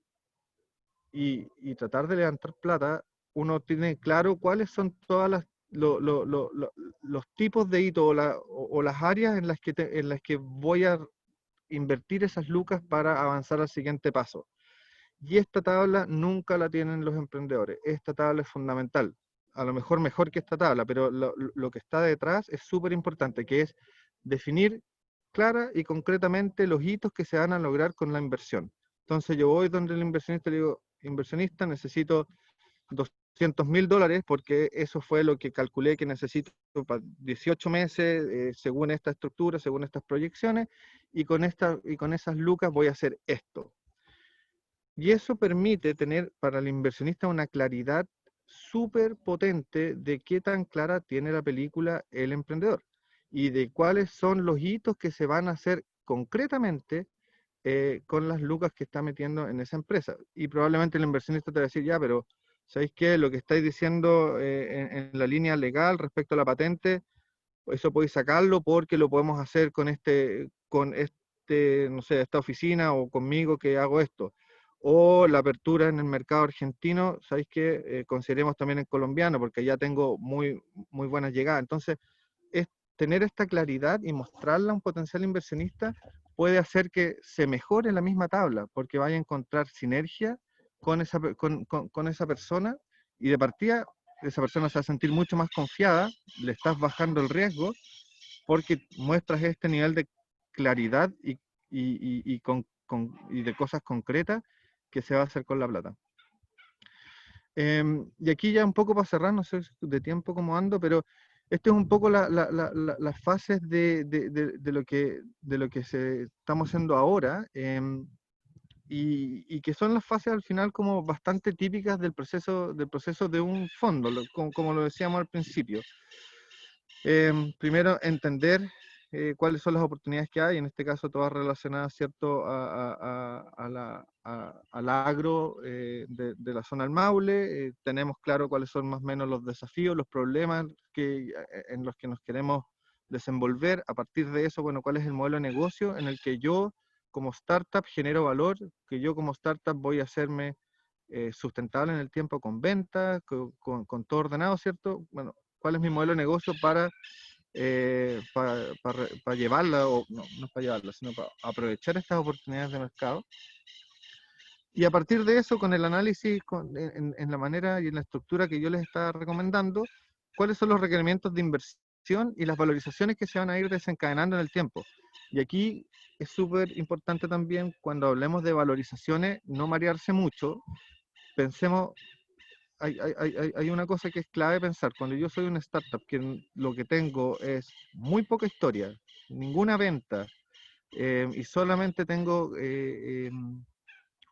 y tratar de levantar plata, uno tiene claro cuáles son todas los tipos de hitos o las áreas en las que voy a invertir esas lucas para avanzar al siguiente paso. Y esta tabla nunca la tienen los emprendedores. Esta tabla es fundamental. A lo mejor mejor que esta tabla, pero lo que está detrás es súper importante, que es definir clara y concretamente los hitos que se van a lograr con la inversión. Entonces yo voy donde el inversionista y le digo, inversionista, necesito $200.000, porque eso fue lo que calculé que necesito para 18 meses, según esta estructura, según estas proyecciones, y con esas lucas voy a hacer esto. Y eso permite tener para el inversionista una claridad súper potente de qué tan clara tiene la película el emprendedor y de cuáles son los hitos que se van a hacer concretamente con las lucas que está metiendo en esa empresa. Y probablemente el inversionista te va a decir, ya, pero ¿sabéis qué? Lo que estáis diciendo en la línea legal respecto a la patente, eso podéis sacarlo porque lo podemos hacer con no sé, esta oficina o conmigo que hago esto. O la apertura en el mercado argentino, ¿sabéis qué? Consideremos también en colombiano, porque ya tengo muy buenas llegadas. Entonces, tener esta claridad y mostrarla a un potencial inversionista puede hacer que se mejore la misma tabla, porque vaya a encontrar sinergia con esa persona, y de partida esa persona se va a sentir mucho más confiada, le estás bajando el riesgo, porque muestras este nivel de claridad y de cosas concretas que se va a hacer con la plata. Y aquí ya un poco para cerrar, no sé de tiempo cómo ando, pero esto es un poco las fases de lo que estamos haciendo ahora, y que son las fases al final como bastante típicas del proceso de un fondo, como lo decíamos al principio. Primero, entender cuáles son las oportunidades que hay, en este caso todas relacionadas, ¿cierto?, al agro de la zona del Maule. Tenemos claro cuáles son más o menos los desafíos, los problemas en los que nos queremos desenvolver. A partir de eso, bueno, cuál es el modelo de negocio en el que yo como startup genero valor, que yo como startup voy a hacerme sustentable en el tiempo con ventas, con todo ordenado, ¿cierto? Bueno, cuál es mi modelo de negocio para llevarla, o no es para llevarla, sino para aprovechar estas oportunidades de mercado. Y a partir de eso, con el análisis, en la manera y en la estructura que yo les estaba recomendando, cuáles son los requerimientos de inversión y las valorizaciones que se van a ir desencadenando en el tiempo. Y aquí es súper importante también, cuando hablemos de valorizaciones, no marearse mucho. Pensemos, hay una cosa que es clave pensar. Cuando yo soy una startup, que lo que tengo es muy poca historia, ninguna venta, y solamente tengo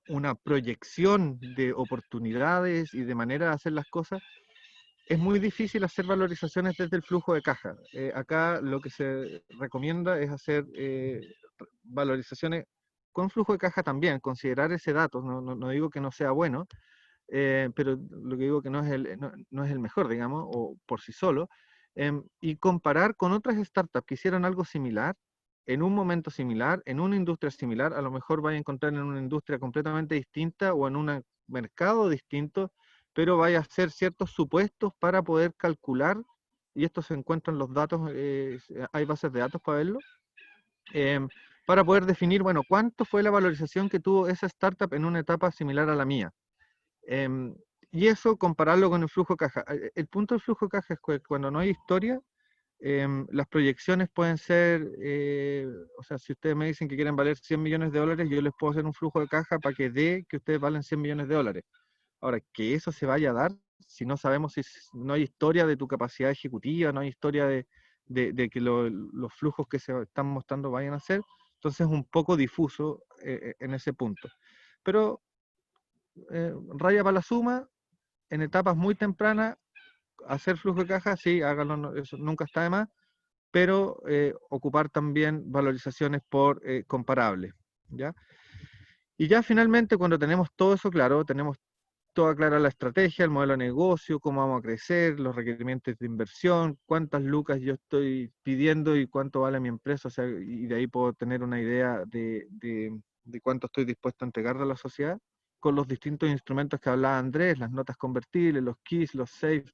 una proyección de oportunidades y de manera de hacer las cosas, es muy difícil hacer valorizaciones desde el flujo de caja. Acá lo que se recomienda es hacer valorizaciones con flujo de caja también, considerar ese dato. No digo que no sea bueno, pero lo que digo que no es el mejor, digamos, o por sí solo, y comparar con otras startups que hicieron algo similar, en un momento similar, en una industria similar. A lo mejor vaya a encontrar en una industria completamente distinta o en un mercado distinto, pero vaya a hacer ciertos supuestos para poder calcular, y esto se encuentra en los datos, hay bases de datos para verlo, para poder definir, bueno, cuánto fue la valorización que tuvo esa startup en una etapa similar a la mía. Y eso compararlo con el flujo de caja. El punto del flujo de caja es que cuando no hay historia, las proyecciones pueden ser, o sea, si ustedes me dicen que quieren valer $100 millones, yo les puedo hacer un flujo de caja para que dé que ustedes valen $100 millones. Ahora, que eso se vaya a dar, si no sabemos, si no hay historia de tu capacidad ejecutiva, no hay historia de que los flujos que se están mostrando vayan a ser, entonces es un poco difuso en ese punto. Pero raya para la suma, en etapas muy tempranas, hacer flujo de caja, sí, háganlo, eso nunca está de más, pero ocupar también valorizaciones por comparables, ¿ya? Y ya finalmente, cuando tenemos todo eso claro, tenemos toda clara la estrategia, el modelo de negocio, cómo vamos a crecer, los requerimientos de inversión, cuántas lucas yo estoy pidiendo y cuánto vale mi empresa, o sea, y de ahí puedo tener una idea de cuánto estoy dispuesto a entregarle a la sociedad, con los distintos instrumentos que hablaba Andrés, las notas convertibles, los KISS, los SAFE,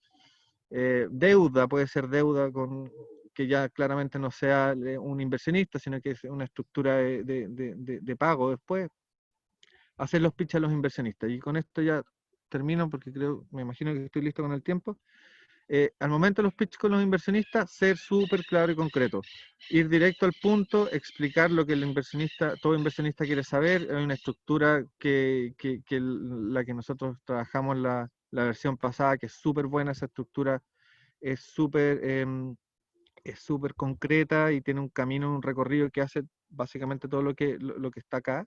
deuda, puede ser deuda que ya claramente no sea un inversionista, sino que es una estructura de pago después, hacer los pitches a los inversionistas. Y con esto ya termino, porque me imagino que estoy listo con el tiempo. Al momento de los pitches con los inversionistas, ser súper claro y concreto. Ir directo al punto, explicar lo que todo inversionista quiere saber. Hay una estructura la que nosotros trabajamos, la la versión pasada, que es súper buena, esa estructura es súper concreta y tiene un camino, un recorrido que hace básicamente todo lo que está acá.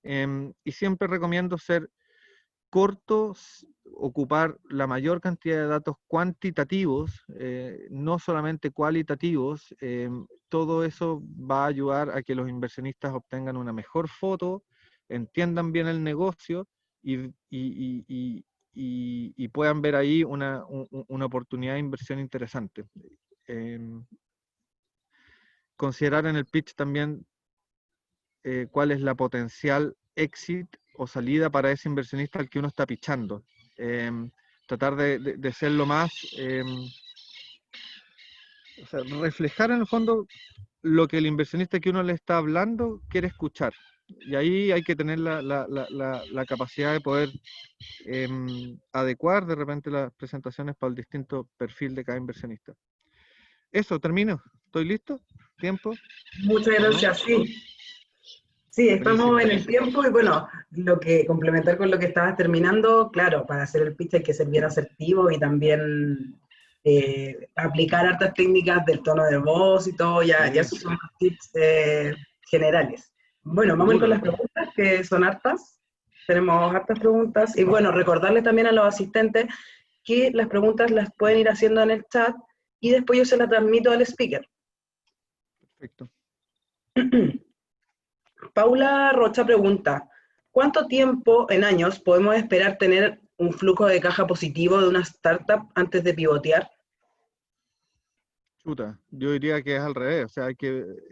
Y siempre recomiendo ser cortos, ocupar la mayor cantidad de datos cuantitativos, no solamente cualitativos. Todo eso va a ayudar a que los inversionistas obtengan una mejor foto, entiendan bien el negocio y puedan ver ahí una oportunidad de inversión interesante. Considerar en el pitch también cuál es la potencial exit o salida para ese inversionista al que uno está pitchando. Tratar de ser lo más, o sea, reflejar en el fondo lo que el inversionista que uno le está hablando quiere escuchar. Y ahí hay que tener la capacidad de poder adecuar de repente las presentaciones para el distinto perfil de cada inversionista. Eso, termino. ¿Estoy listo? ¿Tiempo? Muchas gracias, sí. Sí, estamos Buenísimo. en el tiempo y bueno, complementar con lo que estabas terminando, claro, para hacer el pitch hay que ser bien asertivo y también aplicar hartas técnicas del tono de voz y todo, ya esos son los tips generales. Bueno, vamos a ir con las preguntas, que son hartas. Tenemos hartas preguntas y bueno, recordarles también a los asistentes que las preguntas las pueden ir haciendo en el chat y después yo se las transmito al speaker. Perfecto. Paula Rocha pregunta, ¿cuánto tiempo en años podemos esperar tener un flujo de caja positivo de una startup antes de pivotear? Chuta, yo diría que es al revés, o sea,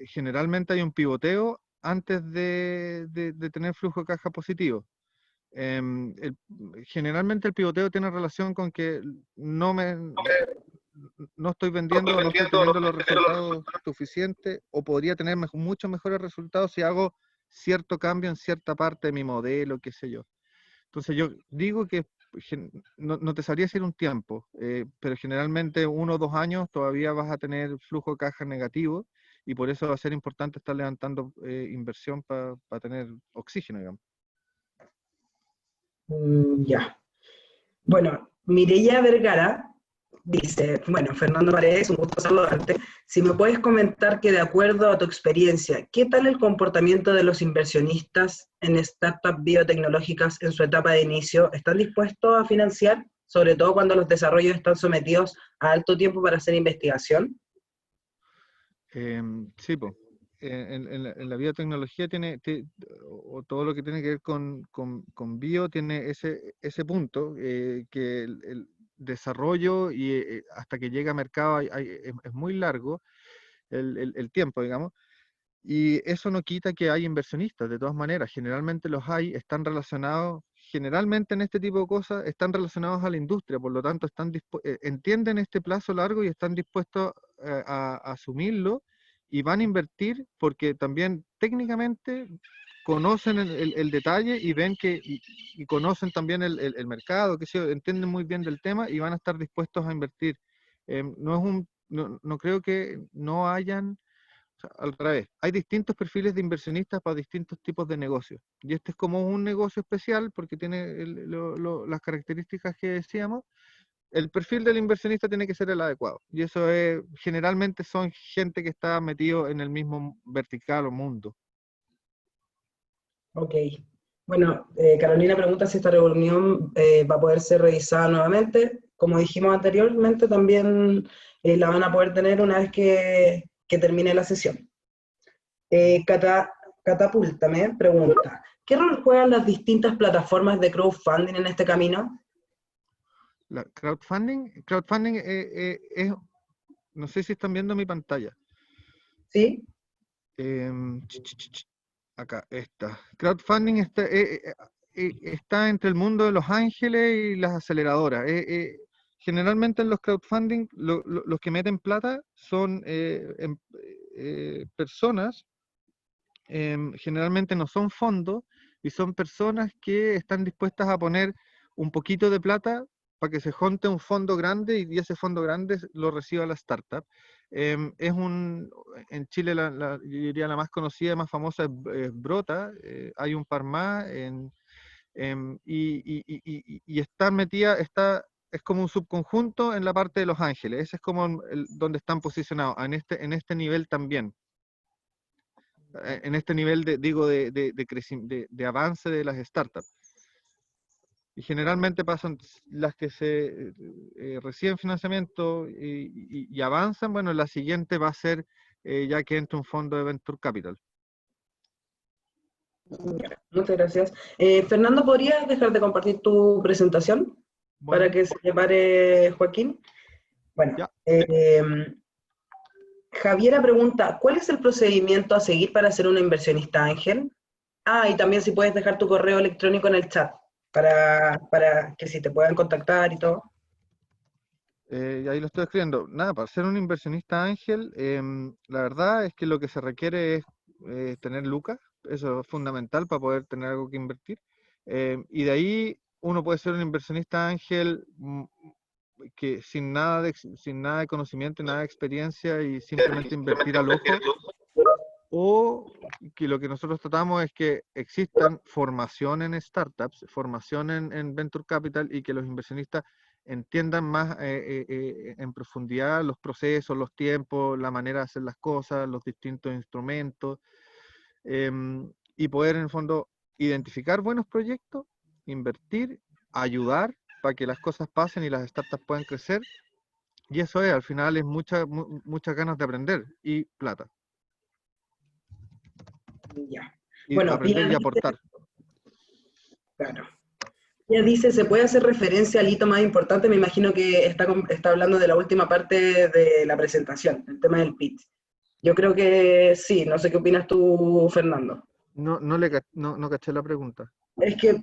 generalmente hay un pivoteo antes de tener flujo de caja positivo. Generalmente el pivoteo tiene relación con que no estoy vendiendo, no estoy teniendo los resultados suficientes, o podría tener muchos mejores resultados si hago cierto cambio en cierta parte de mi modelo, qué sé yo. Entonces yo digo que no te sabría decir un tiempo, pero generalmente 1 o 2 años todavía vas a tener flujo de caja negativo y por eso va a ser importante estar levantando inversión para tener oxígeno, digamos. Ya. Bueno, Mireya Vergara dice, bueno, Fernando Paredes, un gusto saludarte. Si me puedes comentar que de acuerdo a tu experiencia, ¿qué tal el comportamiento de los inversionistas en startups biotecnológicas en su etapa de inicio? ¿Están dispuestos a financiar, sobre todo cuando los desarrollos están sometidos a alto tiempo para hacer investigación? Sí, pues. En la biotecnología o todo lo que tiene que ver con bio tiene ese punto, que el desarrollo y hasta que llega a mercado es muy largo el tiempo, digamos, y eso no quita que hay inversionistas, de todas maneras, generalmente los hay, están relacionados, generalmente en este tipo de cosas, están relacionados a la industria, por lo tanto entienden este plazo largo y están dispuestos a asumirlo y van a invertir porque también técnicamente conocen el detalle y ven y conocen también el mercado, que entienden muy bien del tema y van a estar dispuestos a invertir. No creo que no hayan, o sea, al revés, hay distintos perfiles de inversionistas para distintos tipos de negocios. Y este es como un negocio especial porque tiene las características que decíamos. El perfil del inversionista tiene que ser el adecuado. Y eso generalmente son gente que está metido en el mismo vertical o mundo. Ok. Bueno, Carolina pregunta si esta reunión va a poder ser revisada nuevamente. Como dijimos anteriormente, también la van a poder tener una vez que termine la sesión. Catapúltame pregunta, ¿qué rol juegan las distintas plataformas de crowdfunding en este camino? La crowdfunding es, no sé si están viendo mi pantalla. ¿Sí? Acá está. Crowdfunding está entre el mundo de los ángeles y las aceleradoras. Generalmente en los crowdfunding los que meten plata son personas, generalmente no son fondos, y son personas que están dispuestas a poner un poquito de plata para que se junte un fondo grande y ese fondo grande lo reciba la startup. En Chile yo diría la más conocida, más famosa es Brota, hay un par más, Y está metida, es como un subconjunto en la parte de Los Ángeles. Ese es como donde están posicionados, en este nivel también. En este nivel de avance de las startups. Y generalmente pasan las que se reciben financiamiento y avanzan. Bueno, la siguiente va a ser ya que entra un fondo de Venture Capital. Muchas gracias. Fernando, ¿podrías dejar de compartir tu presentación para que se prepare Joaquín? Bueno, Javiera pregunta, ¿cuál es el procedimiento a seguir para ser una inversionista ángel? Ah, y también si puedes dejar tu correo electrónico en el chat para que si te puedan contactar y todo. Y ahí lo estoy escribiendo. Nada, para ser un inversionista ángel, la verdad es que lo que se requiere es tener lucas. Eso es fundamental para poder tener algo que invertir. Y de ahí uno puede ser un inversionista ángel que sin nada de conocimiento, nada de experiencia y simplemente invertir al ojo. O que lo que nosotros tratamos es que existan formación en startups, formación en Venture Capital y que los inversionistas entiendan más en profundidad los procesos, los tiempos, la manera de hacer las cosas, los distintos instrumentos, y poder en el fondo identificar buenos proyectos, invertir, ayudar para que las cosas pasen y las startups puedan crecer. Y eso es, al final es muchas ganas de aprender y plata. Ya. Y bueno, aprender y aportar. Claro. Ella dice, ¿se puede hacer referencia al hito más importante? Me imagino que está hablando de la última parte de la presentación, el tema del pitch. Yo creo que sí, no sé qué opinas tú, Fernando. No caché la pregunta. Es que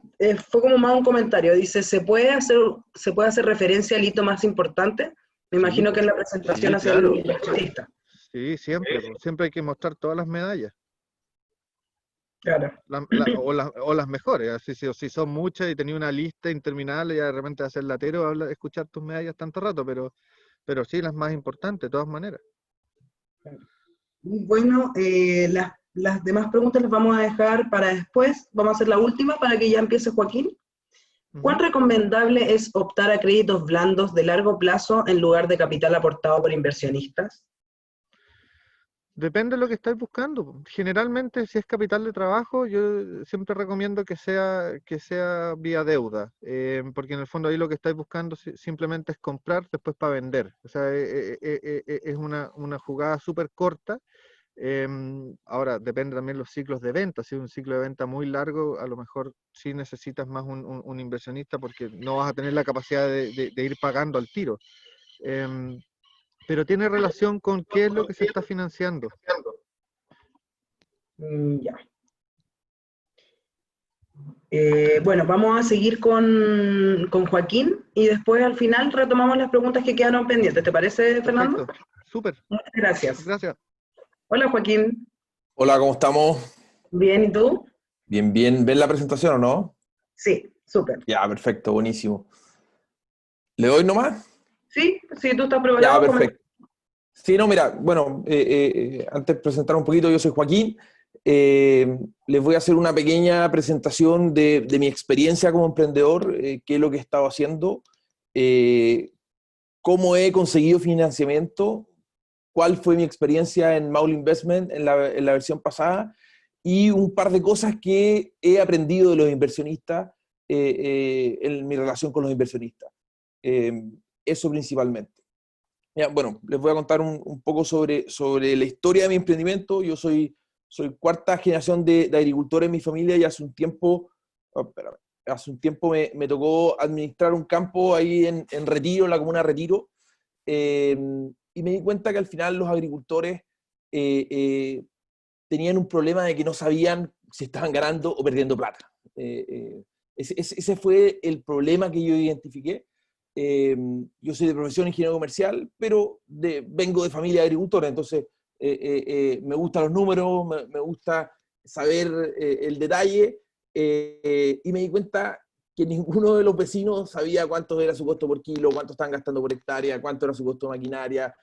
fue como más un comentario, dice, ¿se puede hacer referencia al hito más importante? Me imagino que en la presentación hacia el inversionista. Sí, siempre hay que mostrar todas las medallas. Claro. O las mejores, así si son muchas y tenía una lista interminable, ya de repente hacer latero, escuchar tus medallas tanto rato, pero sí las más importantes, de todas maneras. Bueno, las demás preguntas las vamos a dejar para después. Vamos a hacer la última para que ya empiece Joaquín. ¿Cuán recomendable es optar a créditos blandos de largo plazo en lugar de capital aportado por inversionistas? Depende de lo que estáis buscando. Generalmente, si es capital de trabajo, yo siempre recomiendo que sea vía deuda, porque en el fondo ahí lo que estáis buscando simplemente es comprar después para vender. O sea, es una jugada súper corta. Ahora, depende también los ciclos de venta. Si es un ciclo de venta muy largo, a lo mejor sí necesitas más un inversionista porque no vas a tener la capacidad de ir pagando al tiro. Pero tiene relación con qué es lo que se está financiando. Ya. Bueno, vamos a seguir con Joaquín y después al final retomamos las preguntas que quedaron pendientes. ¿Te parece, Fernando? Perfecto. Súper. Muchas gracias. Gracias. Hola, Joaquín. Hola, ¿cómo estamos? Bien, ¿y tú? Bien, bien. ¿Ven la presentación o no? Sí, súper. Ya, perfecto, buenísimo. ¿Le doy nomás? Sí, sí, tú estás preparado. Ya, perfecto. Sí, no, mira, bueno, antes de presentar un poquito, yo soy Joaquín. Les voy a hacer una pequeña presentación de mi experiencia como emprendedor, qué es lo que he estado haciendo, cómo he conseguido financiamiento, cuál fue mi experiencia en Maule Investment en la versión pasada y un par de cosas que he aprendido de los inversionistas en mi relación con los inversionistas. Eso principalmente. Ya, bueno, les voy a contar un poco sobre la historia de mi emprendimiento. Yo soy cuarta generación de agricultores en mi familia y hace un tiempo me tocó administrar un campo ahí en Retiro, en la comuna de Retiro, y me di cuenta que al final los agricultores tenían un problema de que no sabían si estaban ganando o perdiendo plata. Ese fue el problema que yo identifiqué. Yo soy de profesión ingeniero comercial, pero vengo de familia de agricultores, entonces me gustan los números, me gusta saber el detalle, y me di cuenta que ninguno de los vecinos sabía cuánto era su costo por kilo, cuánto estaban gastando por hectárea, cuánto era su costo de maquinaria,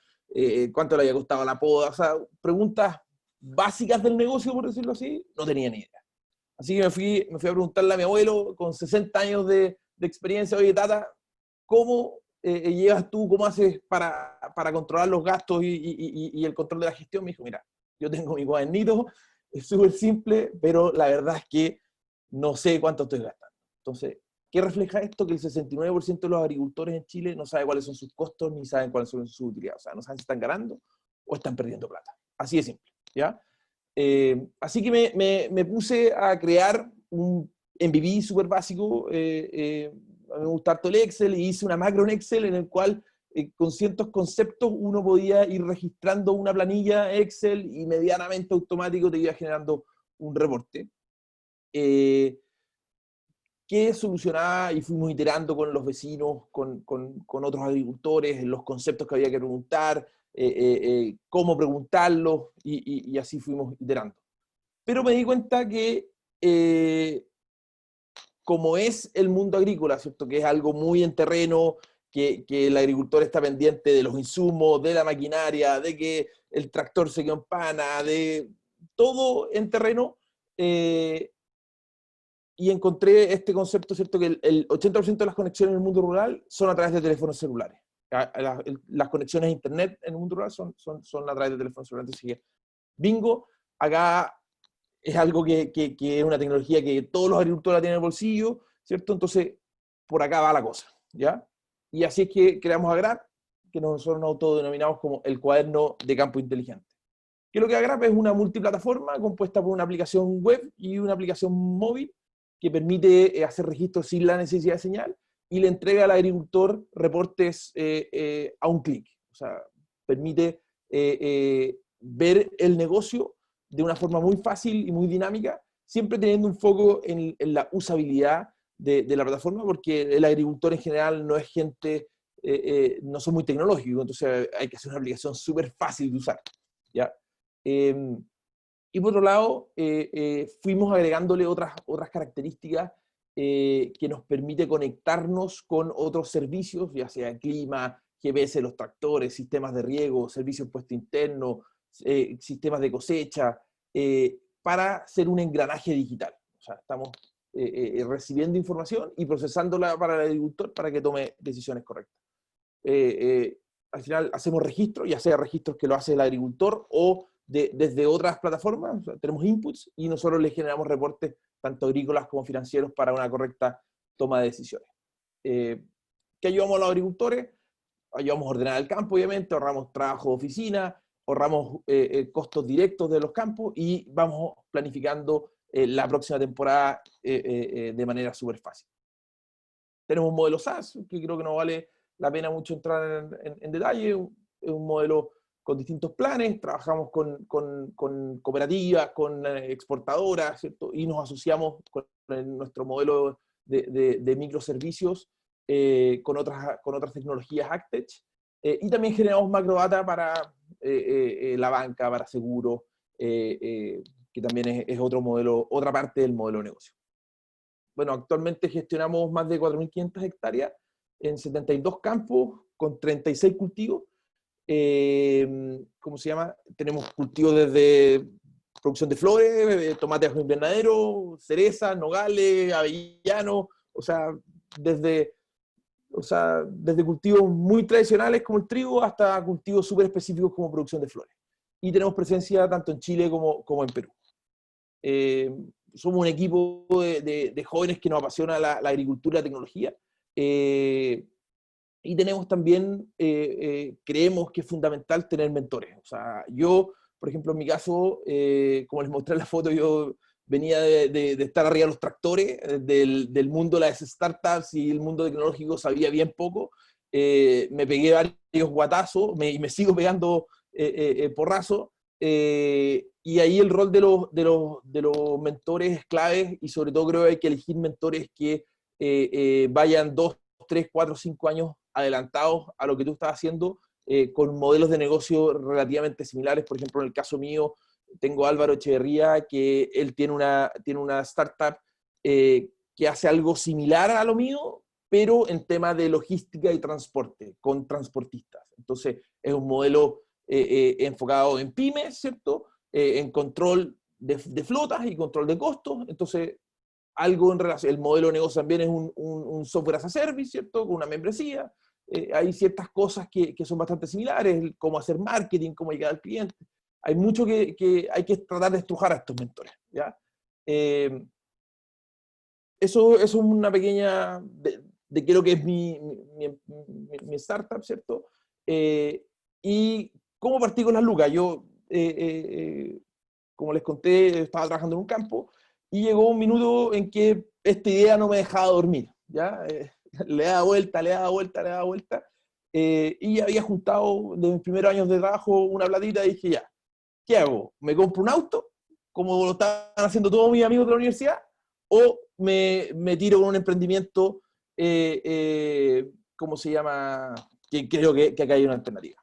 cuánto le había costado la poda. O sea, preguntas básicas del negocio, por decirlo así, no tenía ni idea. Así que me fui a preguntarle a mi abuelo, con 60 años de experiencia, oye, tata, ¿cómo llevas tú, cómo haces para controlar los gastos y el control de la gestión? Me dijo, mira, yo tengo mi cuadernito, es súper simple, pero la verdad es que no sé cuánto estoy gastando. Entonces, ¿qué refleja esto? Que el 69% de los agricultores en Chile no sabe cuáles son sus costos ni saben cuáles son sus utilidades. O sea, no saben si están ganando o están perdiendo plata. Así de simple, ¿ya? Así que me puse a crear un MVB súper básico. A mí me gusta harto el Excel y hice una macro en Excel en el cual con ciertos conceptos uno podía ir registrando una planilla Excel y medianamente automático te iba generando un reporte. Que solucionaba y fuimos iterando con los vecinos, con otros agricultores, los conceptos que había que preguntar, cómo preguntarlos, y así fuimos iterando. Pero me di cuenta que, como es el mundo agrícola, ¿cierto? Que es algo muy en terreno, que el agricultor está pendiente de los insumos, de la maquinaria, de que el tractor se quedó en pana, de todo en terreno, y encontré este concepto, ¿cierto? Que el 80% de las conexiones en el mundo rural son a través de teléfonos celulares. Las conexiones a internet en el mundo rural son a través de teléfonos celulares. Entonces, bingo, acá es algo que es una tecnología que todos los agricultores la tienen en el bolsillo, ¿cierto? Entonces, por acá va la cosa, ¿ya? Y así es que creamos Agrap, que nosotros nos autodenominamos como el cuaderno de campo inteligente. ¿Qué es lo que es Agrap? Es una multiplataforma compuesta por una aplicación web y una aplicación móvil que permite hacer registros sin la necesidad de señal y le entrega al agricultor reportes a un clic. O sea, permite ver el negocio de una forma muy fácil y muy dinámica, siempre teniendo un foco en la usabilidad de la plataforma, porque el agricultor en general no es gente, no son muy tecnológicos, entonces hay que hacer una aplicación súper fácil de usar, ¿ya? Y por otro lado, fuimos agregándole otras características que nos permite conectarnos con otros servicios, ya sea clima, GPS, los tractores, sistemas de riego, servicios de puesto interno, sistemas de cosecha, para ser un engranaje digital. O sea, estamos recibiendo información y procesándola para el agricultor para que tome decisiones correctas. Al final hacemos registros, ya sea registros que lo hace el agricultor o desde otras plataformas. O sea, tenemos inputs y nosotros le generamos reportes tanto agrícolas como financieros para una correcta toma de decisiones. ¿Qué ayudamos a los agricultores? Ayudamos a ordenar el campo, obviamente, ahorramos trabajo de oficina, ahorramos costos directos de los campos y vamos planificando la próxima temporada de manera súper fácil. Tenemos un modelo SaaS, que creo que no vale la pena mucho entrar en detalle. Es un modelo con distintos planes, trabajamos con cooperativas, con exportadoras, ¿cierto? Y nos asociamos con nuestro modelo de microservicios con otras tecnologías AgTech, y también generamos macrodata para la banca, para seguros, que también es otro modelo, otra parte del modelo de negocio. Bueno, actualmente gestionamos más de 4.500 hectáreas en 72 campos con 36 cultivos. ¿Cómo se llama? Tenemos cultivos desde producción de flores, tomates bajo invernadero, cereza, nogales, avellanos, o sea, desde cultivos muy tradicionales como el trigo hasta cultivos súper específicos como producción de flores. Y tenemos presencia tanto en Chile como en Perú. Somos un equipo de jóvenes que nos apasiona la agricultura y la tecnología. Y tenemos también, creemos que es fundamental tener mentores. O sea, yo, por ejemplo, en mi caso, como les mostré en la foto, yo venía de estar arriba de los tractores, del mundo de las startups y el mundo tecnológico sabía bien poco. Me pegué varios guatazos y me sigo pegando porrazos. Y ahí el rol de los mentores es clave, y sobre todo creo que hay que elegir mentores que vayan 2, 3, 4, 5 años adelantados a lo que tú estás haciendo, con modelos de negocio relativamente similares. Por ejemplo, en el caso mío, tengo a Álvaro Echeverría, que él tiene una startup que hace algo similar a lo mío, pero en tema de logística y transporte, con transportistas. Entonces, es un modelo enfocado en pymes, ¿cierto? En control de flotas y control de costos. Entonces, algo en relación, el modelo de negocio también es un software as a service, ¿cierto? Con una membresía. Hay ciertas cosas que son bastante similares, cómo hacer marketing, cómo llegar al cliente. Hay mucho que hay que tratar de estrujar a estos mentores, ¿ya? Eso es una pequeña, de qué es lo que es mi startup, ¿cierto? Y cómo partí con las lucas. Yo, como les conté, estaba trabajando en un campo y llegó un minuto en que esta idea no me dejaba dormir, ¿ya? Le daba vuelta, le daba vuelta, le daba vuelta. Y había juntado de mis primeros años de trabajo una platita y dije, ya, ¿qué hago? ¿Me compro un auto, como lo estaban haciendo todos mis amigos de la universidad? ¿O me tiro con un emprendimiento, ¿cómo se llama? Que creo que acá hay una alternativa.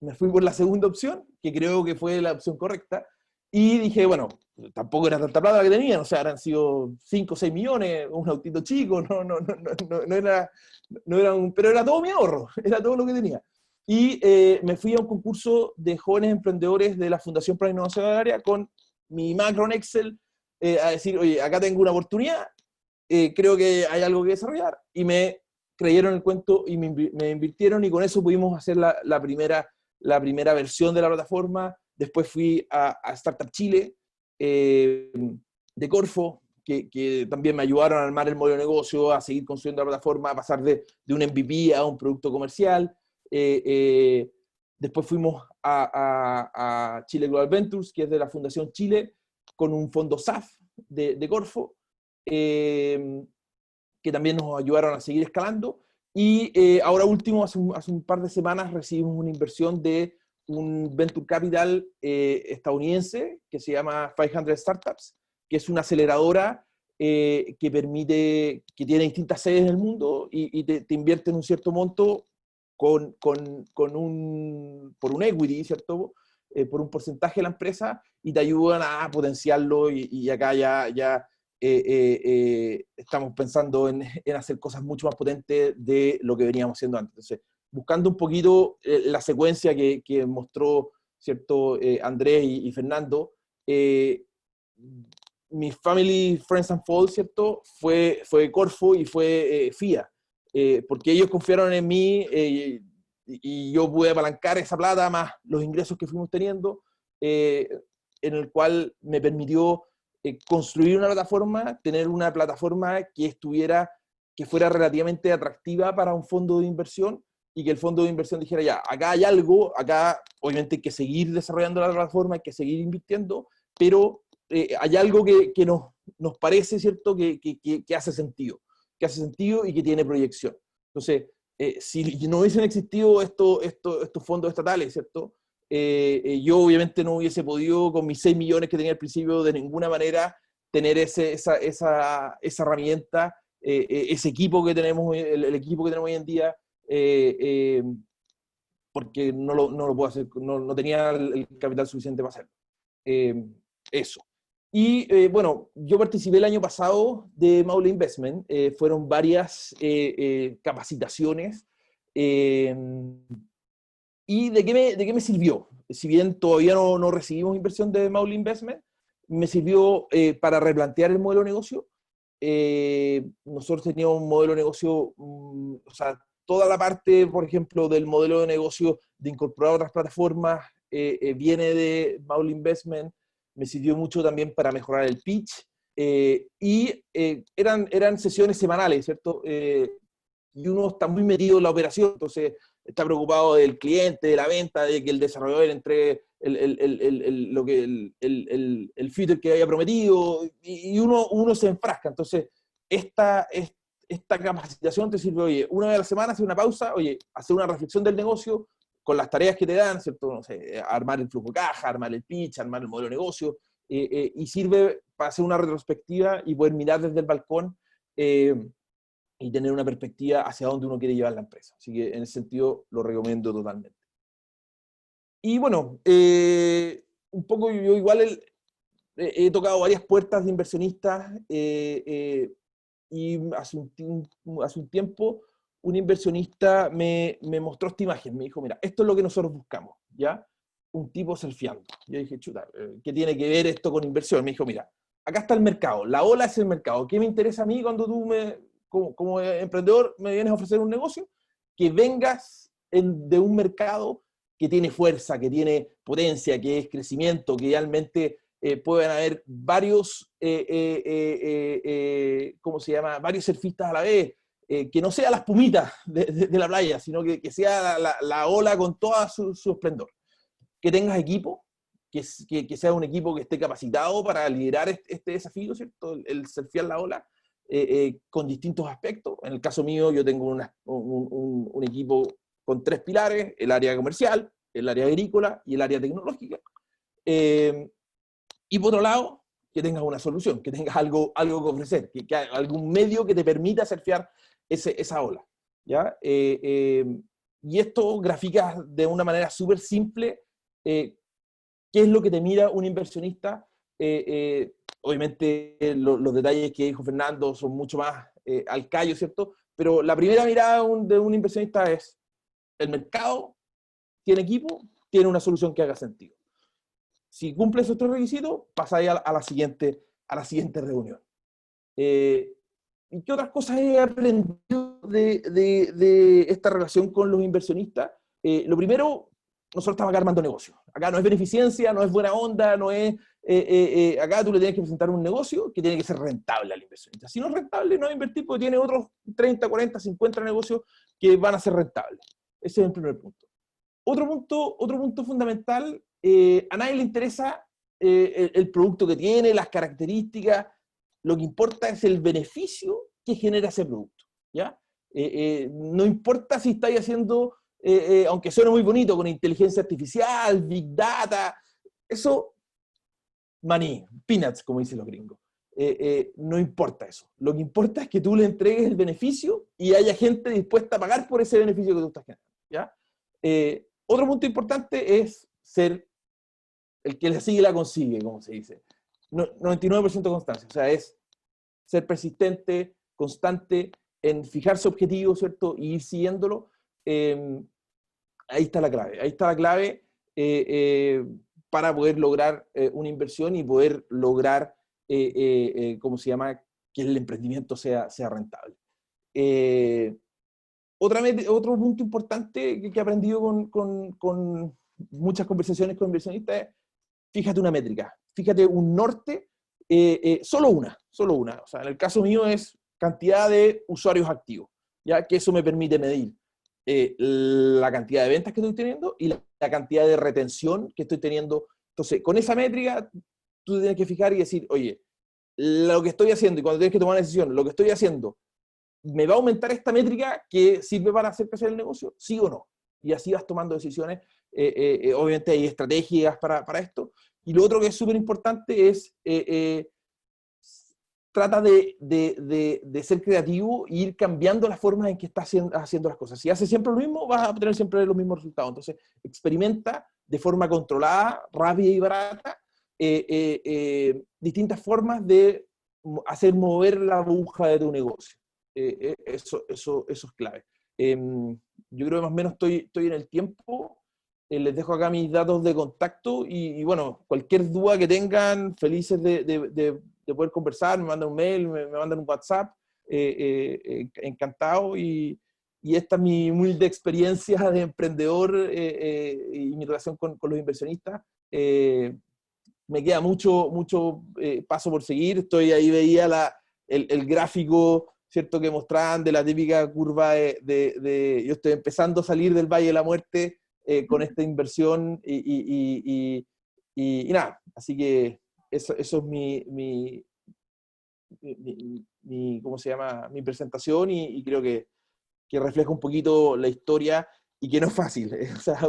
Me fui por la segunda opción, que creo que fue la opción correcta, y dije, bueno, tampoco era tanta plata la que tenían, o sea, habrán sido 5 o 6 millones, un autito chico, no era pero era todo mi ahorro, era todo lo que tenía. Y me fui a un concurso de jóvenes emprendedores de la Fundación para la Innovación Agraria con mi macro en Excel, a decir, oye, acá tengo una oportunidad, creo que hay algo que desarrollar, y me creyeron el cuento y me invirtieron, y con eso pudimos hacer la primera versión de la plataforma. Después fui a Startup Chile, de Corfo, que también me ayudaron a armar el modelo de negocio, a seguir construyendo la plataforma, a pasar de un MVP a un producto comercial. Después fuimos a Chile Global Ventures, que es de la Fundación Chile, con un fondo SAF de Corfo, que también nos ayudaron a seguir escalando. Y ahora último, hace un par de semanas, recibimos una inversión de un Venture Capital estadounidense que se llama 500 Startups, que es una aceleradora que tiene distintas sedes en el mundo y te invierte en un cierto monto por un equity, ¿cierto? Por un porcentaje de la empresa, y te ayudan a potenciarlo, y acá ya estamos pensando en hacer cosas mucho más potentes de lo que veníamos haciendo antes. Entonces, buscando un poquito la secuencia que mostró, ¿cierto? Andrés y Fernando, mi family, friends and foes, ¿cierto? Fue Corfo y fue FIA, porque ellos confiaron en mí, y yo pude apalancar esa plata más los ingresos que fuimos teniendo, en el cual me permitió construir una plataforma, tener una plataforma que fuera relativamente atractiva para un fondo de inversión, y que el fondo de inversión dijera, ya, acá hay algo, acá obviamente hay que seguir desarrollando la plataforma, hay que seguir invirtiendo, pero hay algo que nos parece, ¿cierto?, que hace sentido y que tiene proyección. Entonces, si no hubiesen existido estos fondos estatales, ¿cierto?, yo obviamente no hubiese podido, con mis 6 millones que tenía al principio, de ninguna manera tener esa herramienta, ese equipo que tenemos, el equipo que tenemos hoy en día, porque no lo puedo hacer, no tenía el capital suficiente para hacerlo. Eso. Y bueno, yo participé el año pasado de Maule Investment, fueron varias capacitaciones. ¿Y de qué me sirvió? Si bien todavía no recibimos inversión de Maule Investment, me sirvió para replantear el modelo de negocio. Nosotros teníamos un modelo de negocio, o sea, toda la parte, por ejemplo, del modelo de negocio de incorporar otras plataformas viene de Maule Investment. Me sirvió mucho también para mejorar el pitch, y eran sesiones semanales, ¿cierto? Y uno está muy metido en la operación, entonces está preocupado del cliente, de la venta, de que el desarrollador entregue el feature que había prometido, y uno se enfrasca. Entonces, esta capacitación te sirve, oye, una vez a la semana hacer una pausa, oye, hacer una reflexión del negocio con las tareas que te dan, ¿cierto? No sé, armar el flujo de caja, armar el pitch, armar el modelo de negocio, y sirve para hacer una retrospectiva y poder mirar desde el balcón, y tener una perspectiva hacia dónde uno quiere llevar la empresa. Así que en ese sentido lo recomiendo totalmente. Y bueno, un poco yo igual he tocado varias puertas de inversionistas, y hace un tiempo un inversionista me mostró esta imagen, me dijo, mira, esto es lo que nosotros buscamos, ¿ya? un tipo surfeando. Yo dije, chuta, ¿qué tiene que ver esto con inversión? Me dijo, mira, acá está el mercado, la ola es el mercado. ¿Qué me interesa a mí cuando tú, como emprendedor, me vienes a ofrecer un negocio? Que vengas de un mercado que tiene fuerza, que tiene potencia, que es crecimiento, que realmente pueden haber varios, ¿cómo se llama? Varios surfistas a la vez, que no sea la espumita de la playa, sino que sea la ola con todo su esplendor. Que tengas equipo, que sea un equipo que esté capacitado para liderar este desafío, ¿cierto? El surfear la ola, con distintos aspectos. En el caso mío, yo tengo un equipo con 3 pilares: el área comercial, el área agrícola y el área tecnológica. Y por otro lado, que tengas una solución, que tengas algo que ofrecer, que algún medio que te permita surfear esa ola, ¿ya? Y esto grafica de una manera súper simple qué es lo que te mira un inversionista. Obviamente los detalles que dijo Fernando son mucho más al callo, ¿cierto? Pero la primera mirada de un inversionista es: el mercado tiene equipo, tiene una solución que haga sentido. Si cumple esos 3 requisitos, pasáis a la siguiente reunión. ¿Y qué otras cosas he aprendido de esta relación con los inversionistas? Lo primero, nosotros estamos acá armando negocios. Acá no es beneficencia, no es buena onda, no es... acá tú le tienes que presentar un negocio que tiene que ser rentable al inversionista. Si no es rentable, no va a invertir, porque tiene otros 30, 40, 50 negocios que van a ser rentables. Ese es el primer punto. Otro punto fundamental, a nadie le interesa el producto que tiene, las características. Lo que importa es el beneficio que genera ese producto, ¿ya? No importa si estáis haciendo, aunque suene muy bonito, con inteligencia artificial, big data, eso, maní, peanuts, como dicen los gringos. No importa eso. Lo que importa es que tú le entregues el beneficio y haya gente dispuesta a pagar por ese beneficio que tú estás generando, ¿ya? Otro punto importante es ser el que la sigue la consigue, como se dice. 99% constancia, o sea, es ser persistente, constante, en fijarse objetivos, ¿cierto? Y ir siguiéndolo. Ahí está la clave para poder lograr una inversión y poder lograr, ¿cómo se llama?, que el emprendimiento sea rentable. Otro punto importante que he aprendido con muchas conversaciones con inversionistas es: fíjate una métrica, fíjate un norte, solo una. O sea, en el caso mío es cantidad de usuarios activos, ya que eso me permite medir la cantidad de ventas que estoy teniendo y la cantidad de retención que estoy teniendo. Entonces, con esa métrica, tú tienes que fijar y decir, oye, lo que estoy haciendo, y cuando tienes que tomar una decisión, lo que estoy haciendo, ¿me va a aumentar esta métrica que sirve para hacer crecer el negocio? ¿Sí o no? Y así vas tomando decisiones. Obviamente hay estrategias para esto. Y lo otro que es súper importante es trata de ser creativo e ir cambiando las formas en que estás haciendo las cosas. Si haces siempre lo mismo, vas a obtener siempre los mismos resultados. Entonces, experimenta de forma controlada, rápida y barata distintas formas de hacer mover la aguja de tu negocio. Eso es clave. Yo creo que más o menos estoy en el tiempo. Les dejo acá mis datos de contacto y bueno, cualquier duda que tengan, felices de poder conversar, me mandan un mail, me mandan un WhatsApp, encantado. Y esta es mi humilde experiencia de emprendedor y mi relación con los inversionistas. Me queda mucho paso por seguir. Estoy ahí, veía el gráfico, ¿cierto?, que mostraban de la típica curva yo estoy empezando a salir del Valle de la Muerte con esta inversión y nada. Así que eso es ¿cómo se llama?, mi presentación, y creo que refleja un poquito la historia y que no es fácil. O sea,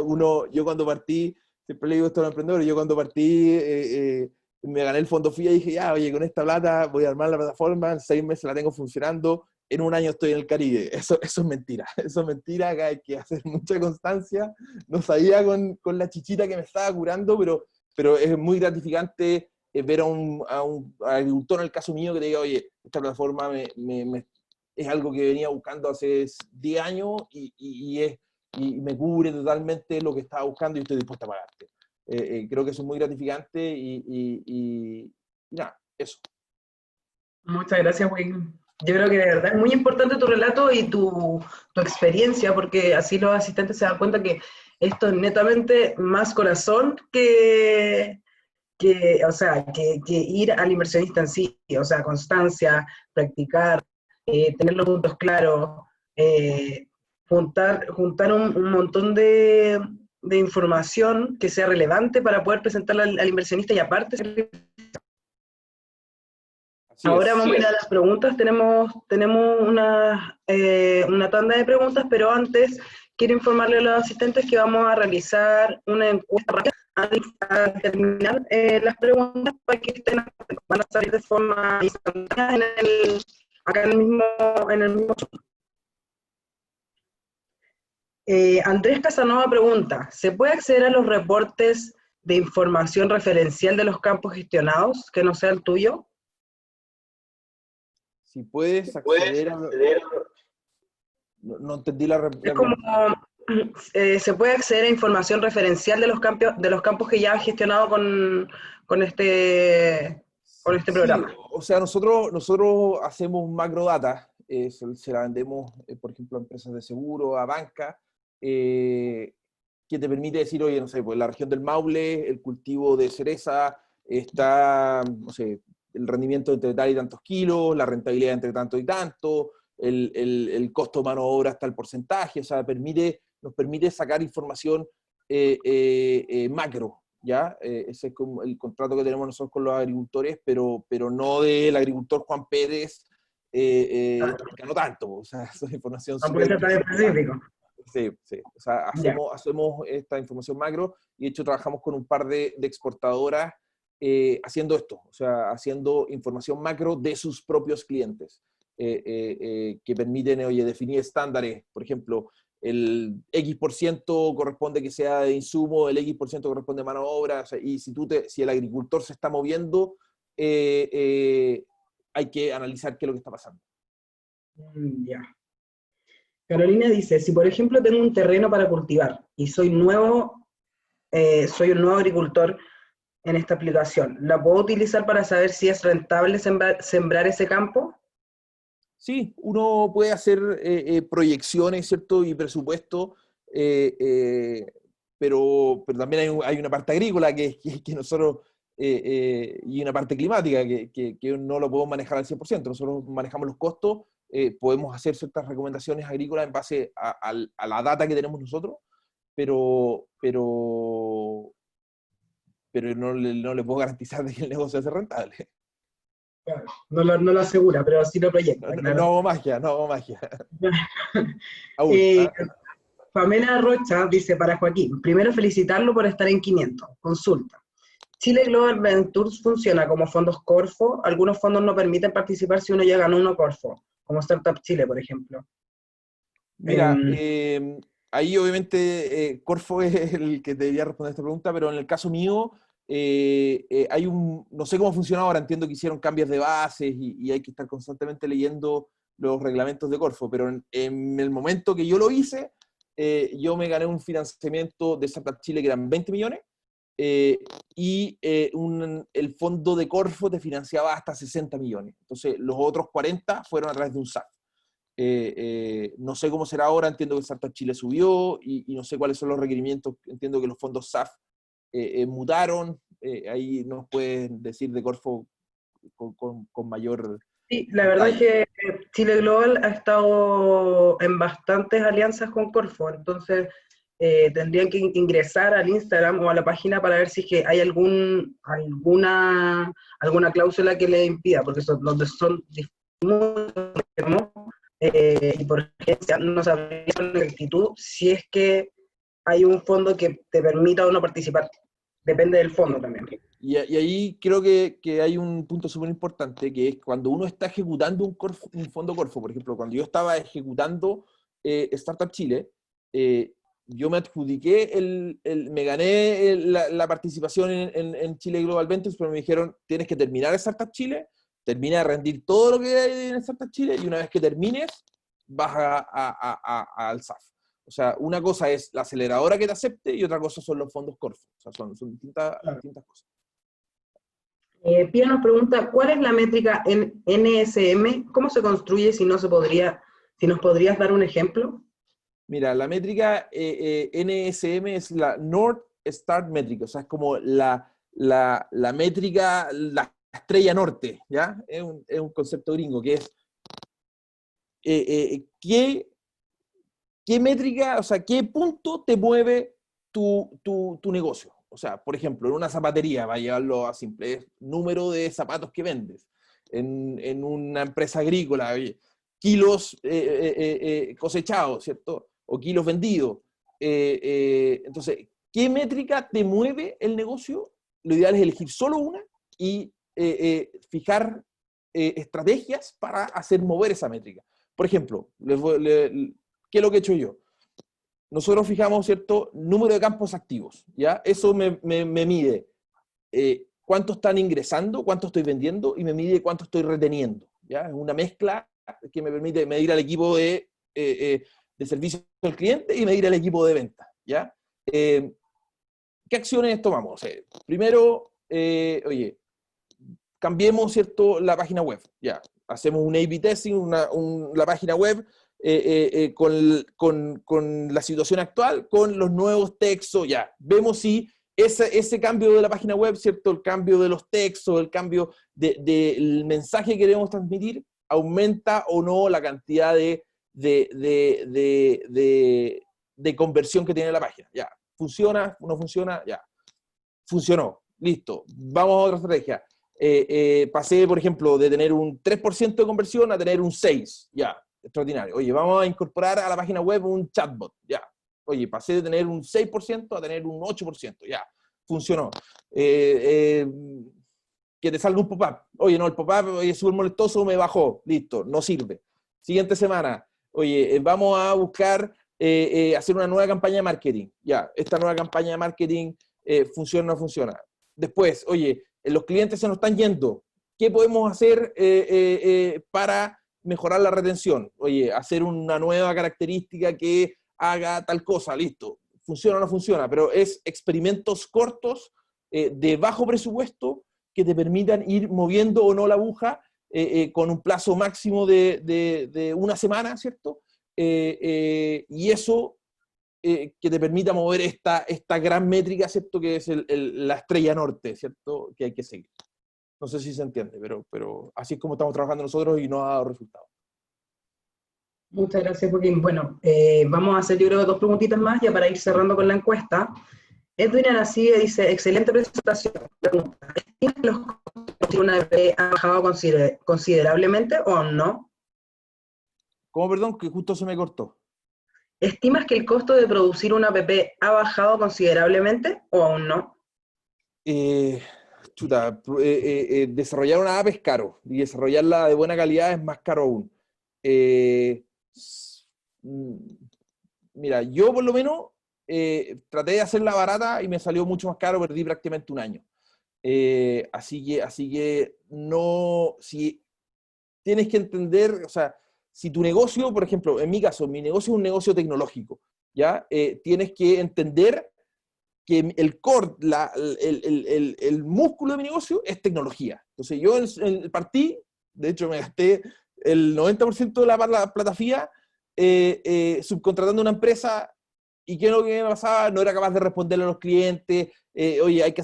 yo cuando partí, siempre le digo esto a los emprendedores, yo cuando partí me gané el fondo FIA y dije, ya, oye, con esta plata voy a armar la plataforma, en 6 meses la tengo funcionando, en 1 año estoy en el Caribe. Eso es mentira. Eso es mentira, acá hay que hacer mucha constancia. No sabía con la chichita que me estaba curando, pero es muy gratificante ver a un agricultor, en el caso mío, que te diga, oye, esta plataforma es algo que venía buscando hace 10 años y me cubre totalmente lo que estaba buscando y estoy dispuesto a pagarte. Creo que eso es muy gratificante y nada, eso. Muchas gracias, Will. Yo creo que de verdad es muy importante tu relato y tu experiencia, porque así los asistentes se dan cuenta que esto es netamente más corazón o sea, que ir al inversionista en sí, o sea, constancia, practicar, tener los puntos claros, juntar un montón de información que sea relevante para poder presentarla al inversionista y aparte. Así Ahora es. vamos a ir a las preguntas. Tenemos una tanda de preguntas, pero antes quiero informarle a los asistentes que vamos a realizar una encuesta rápida al terminar las preguntas para que van a salir de forma instantánea acá en el mismo Zoom. Andrés Casanova pregunta, ¿se puede acceder a los reportes de información referencial de los campos gestionados que no sea el tuyo? Si puedes acceder a... No entendí la Es como, se puede acceder a información referencial de los campos que ya has gestionado con este programa. O sea, nosotros hacemos un macro data, se la vendemos, por ejemplo, a empresas de seguro, a banca, que te permite decir, oye, no sé, pues en la región del Maule, el cultivo de cereza está, no sé, el rendimiento entre tal y tantos kilos, la rentabilidad entre tanto y tanto, el costo de mano de obra hasta el porcentaje, o sea, nos permite sacar información macro, ¿ya? Ese es como el contrato que tenemos nosotros con los agricultores, pero no del agricultor Juan Pérez, que no tanto, o sea, esa información No puede ser tan específico. Sí, o sea, hacemos esta información macro y de hecho trabajamos con un par de exportadoras haciendo esto, o sea, haciendo información macro de sus propios clientes, que permiten, oye, definir estándares, por ejemplo, el X% corresponde que sea de insumo, el X% corresponde a mano de obra, o sea, y si el agricultor se está moviendo, hay que analizar qué es lo que está pasando. Ya. Carolina dice, si por ejemplo tengo un terreno para cultivar y soy un nuevo agricultor en esta aplicación, ¿la puedo utilizar para saber si es rentable sembrar ese campo? Sí, uno puede hacer proyecciones, ¿cierto? Y presupuesto, pero también hay una parte agrícola que nosotros, y una parte climática que no lo podemos manejar al 100%. Nosotros manejamos los costos, podemos hacer ciertas recomendaciones agrícolas en base a la data que tenemos nosotros, pero no le puedo garantizar de que el negocio sea rentable. Claro, no lo asegura, pero sí lo proyecta. No Claro. hago magia, no hago magia. Aún, Pamela Rocha dice para Joaquín, primero felicitarlo por estar en 500. Consulta. Chile Global Ventures funciona como fondos Corfo. Algunos fondos no permiten participar si uno ya ganó uno Corfo, como Startup Chile, por ejemplo. Mira, ahí obviamente Corfo es el que debería responder esta pregunta, pero en el caso mío hay no sé cómo funciona ahora, entiendo que hicieron cambios de bases y hay que estar constantemente leyendo los reglamentos de Corfo, pero en el momento que yo lo hice, yo me gané un financiamiento de Startup Chile que eran 20 millones, y el fondo de Corfo te financiaba hasta 60 millones. Entonces los otros 40 fueron a través de un SAF. No sé cómo será ahora, entiendo que Startup Chile subió y no sé cuáles son los requerimientos, entiendo que los fondos SAF mutaron, ahí nos pueden decir de Corfo con mayor... Sí, la verdad es que Chile Global ha estado en bastantes alianzas con Corfo, entonces tendrían que ingresar al Instagram o a la página para ver si es que hay alguna cláusula que le impida, porque donde son y por ejemplo no sabría con exactitud si es que hay un fondo que te permita o no participar. Depende del fondo también. Y ahí creo que hay un punto súper importante, que es cuando uno está ejecutando un fondo Corfo. Por ejemplo, cuando yo estaba ejecutando Startup Chile, yo me adjudiqué, me gané la participación en Chile Global Ventures, pero me dijeron, tienes que terminar Startup Chile, termina de rendir todo lo que hay en Startup Chile, y una vez que termines, vas al SAF. O sea, una cosa es la aceleradora que te acepte y otra cosa son los fondos Corfo. O sea, son distintas cosas. Pía nos pregunta, ¿cuál es la métrica en NSM? ¿Cómo se construye si nos podrías dar un ejemplo? Mira, la métrica NSM es la North Star Metric, o sea, es como la métrica, la estrella norte, ¿ya? Es un concepto gringo, que es ¿qué métrica, o sea, qué punto te mueve tu negocio? O sea, por ejemplo, en una zapatería, va a llevarlo a simple, es número de zapatos que vendes. En una empresa agrícola, oye, kilos cosechados, ¿cierto? O kilos vendidos. Entonces, ¿qué métrica te mueve el negocio? Lo ideal es elegir solo una y fijar estrategias para hacer mover esa métrica. Por ejemplo, ¿qué es lo que he hecho yo? Nosotros fijamos, ¿cierto?, número de campos activos, ¿ya? Eso me mide cuánto están ingresando, cuánto estoy vendiendo, y me mide cuánto estoy reteniendo, ¿ya? Es una mezcla que me permite medir al equipo de servicio al cliente y medir al equipo de venta, ¿ya? ¿Qué acciones tomamos? Primero, oye, cambiemos, ¿cierto?, la página web, ¿ya? Hacemos un A/B testing, la página web, con la situación actual, con los nuevos textos, ya. Vemos si ese cambio de la página web, ¿cierto? El cambio de los textos, el cambio del mensaje que queremos transmitir, aumenta o no la cantidad de conversión que tiene la página. Ya. ¿Funciona? ¿No funciona? Ya. Funcionó. Listo. Vamos a otra estrategia. Pasé, por ejemplo, de tener un 3% de conversión a tener un 6%. Ya. Extraordinario. Oye, vamos a incorporar a la página web un chatbot. Ya. Oye, pasé de tener un 6% a tener un 8%. Ya. Funcionó. Que te salga un pop-up. Oye, no, el pop-up es súper molestoso, me bajó. Listo, no sirve. Siguiente semana. Oye, vamos a buscar hacer una nueva campaña de marketing. Ya, esta nueva campaña de marketing funciona o no funciona. Después, oye, los clientes se nos están yendo. ¿Qué podemos hacer para mejorar la retención? Oye, hacer una nueva característica que haga tal cosa, listo. ¿Funciona o no funciona? Pero es experimentos cortos, de bajo presupuesto, que te permitan ir moviendo o no la aguja con un plazo máximo de una semana, ¿cierto? Y eso que te permita mover esta gran métrica, ¿cierto? Que es la estrella norte, ¿cierto? Que hay que seguir. No sé si se entiende, pero así es como estamos trabajando nosotros y nos ha dado resultados. Muchas gracias, Joaquín. Bueno, vamos a hacer, yo creo, 2 preguntitas más ya para ir cerrando con la encuesta. Edwin Aracide dice, excelente presentación. Pregunta, ¿estimas que los costos de una app han bajado considerablemente o no? ¿Cómo, perdón? Que justo se me cortó. ¿Estimas que el costo de producir una app ha bajado considerablemente o aún no? Desarrollar una app es caro y desarrollarla de buena calidad es más caro aún. Mira, yo por lo menos traté de hacerla barata y me salió mucho más caro, perdí prácticamente un año. Así que no, si tienes que entender, o sea, si tu negocio, por ejemplo, en mi caso, mi negocio es un negocio tecnológico, ¿ya? Tienes que entender que el core, el músculo de mi negocio es tecnología. Entonces yo partí, de hecho me gasté el 90% de la plata fía subcontratando una empresa, y ¿qué es lo que me pasaba? No era capaz de responderle a los clientes, oye, hay que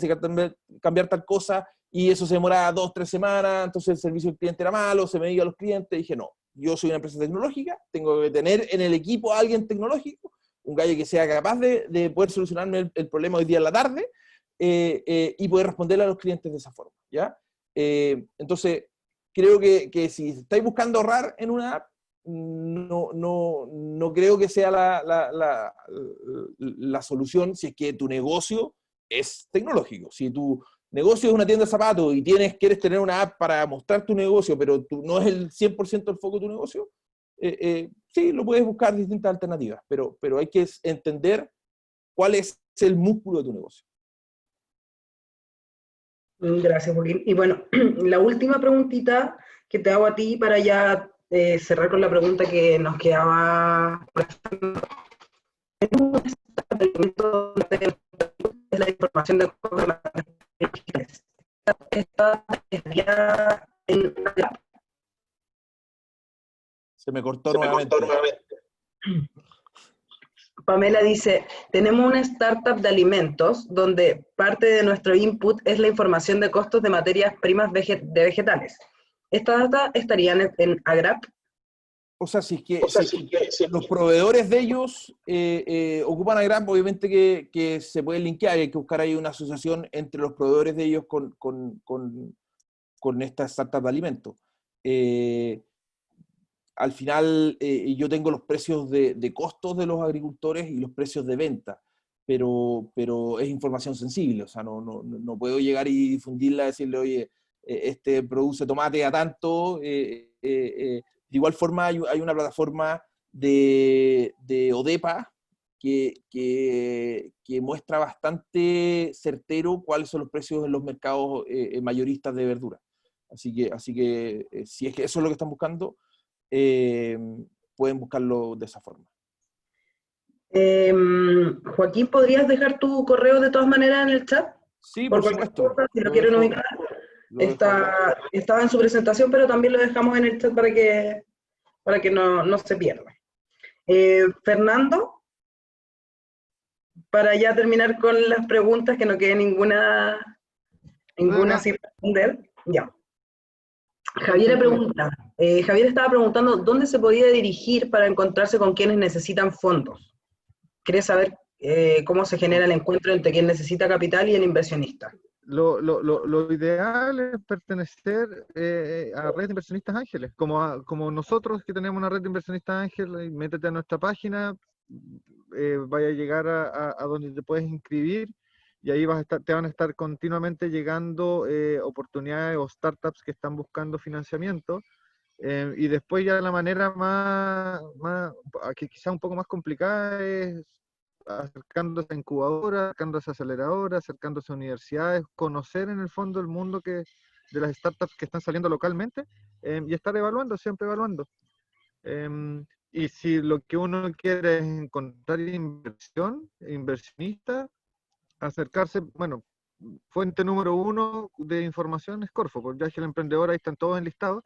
cambiar tal cosa, y eso se demoraba 2 o 3 semanas, entonces el servicio al cliente era malo, se me iba a los clientes, dije, no, yo soy una empresa tecnológica, tengo que tener en el equipo a alguien tecnológico, un gallo que sea capaz de poder solucionarme el problema hoy día en la tarde, y poder responderle a los clientes de esa forma, ¿ya? Entonces, creo que si estáis buscando ahorrar en una app, no creo que sea la solución si es que tu negocio es tecnológico. Si tu negocio es una tienda de zapatos y quieres tener una app para mostrar tu negocio, pero no es el 100% el foco de tu negocio, sí, lo puedes buscar distintas alternativas, pero hay que entender cuál es el músculo de tu negocio. Gracias, Joaquín. Y bueno, la última preguntita que te hago a ti para ya cerrar con la pregunta que nos quedaba. es la información de esta estaría en Se me cortó nuevamente. Pamela dice, tenemos una startup de alimentos donde parte de nuestro input es la información de costos de materias primas de vegetales. ¿Estas data estarían en Agrap? O sea, si los proveedores de ellos ocupan Agrap, obviamente que se puede linkear, hay que buscar ahí una asociación entre los proveedores de ellos con esta startup de alimentos. Al final, yo tengo los precios de costos de los agricultores y los precios de venta, pero es información sensible, o sea, no puedo llegar y difundirla, decirle, oye, este produce tomate a tanto. De igual forma, hay una plataforma de ODEPA que muestra bastante certero cuáles son los precios en los mercados mayoristas de verduras. Así que si es que eso es lo que están buscando, pueden buscarlo de esa forma. Joaquín, ¿podrías dejar tu correo de todas maneras en el chat? Sí, por supuesto. Cosa, si lo quieren ubicar. Estaba en su presentación, pero también lo dejamos en el chat para que no se pierda. Fernando, para ya terminar con las preguntas, que no quede ninguna sin responder. Ya. Javier pregunta, Javier estaba preguntando dónde se podía dirigir para encontrarse con quienes necesitan fondos. ¿Querés saber cómo se genera el encuentro entre quien necesita capital y el inversionista? Lo ideal es pertenecer a Red de Inversionistas Ángeles, como nosotros que tenemos una red de inversionistas ángeles. Métete a nuestra página, vaya a llegar a donde te puedes inscribir, y ahí te van a estar continuamente llegando oportunidades o startups que están buscando financiamiento. Y después ya la manera que quizá un poco más complicada es acercándose a incubadoras, acercándose a aceleradoras, acercándose a universidades, conocer en el fondo el mundo de las startups que están saliendo localmente, y estar evaluando, siempre evaluando. Y si lo que uno quiere es encontrar inversionista, acercarse, bueno, fuente número 1 de información es Corfo, porque Viaje al Emprendedor, ahí están todos enlistados,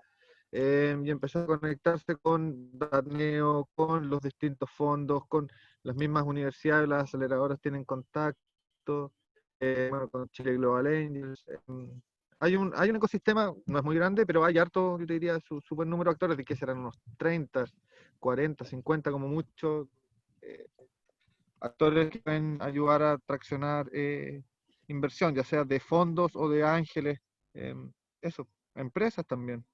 y empezar a conectarse con Datneo, con los distintos fondos, con las mismas universidades, las aceleradoras tienen contacto, bueno, con Chile Global Angels. Hay un ecosistema, no es muy grande, pero hay harto, yo te diría, su buen número de actores, de que serán unos 30, 40, 50 como mucho, actores que pueden ayudar a traccionar inversión, ya sea de fondos o de ángeles, empresas también.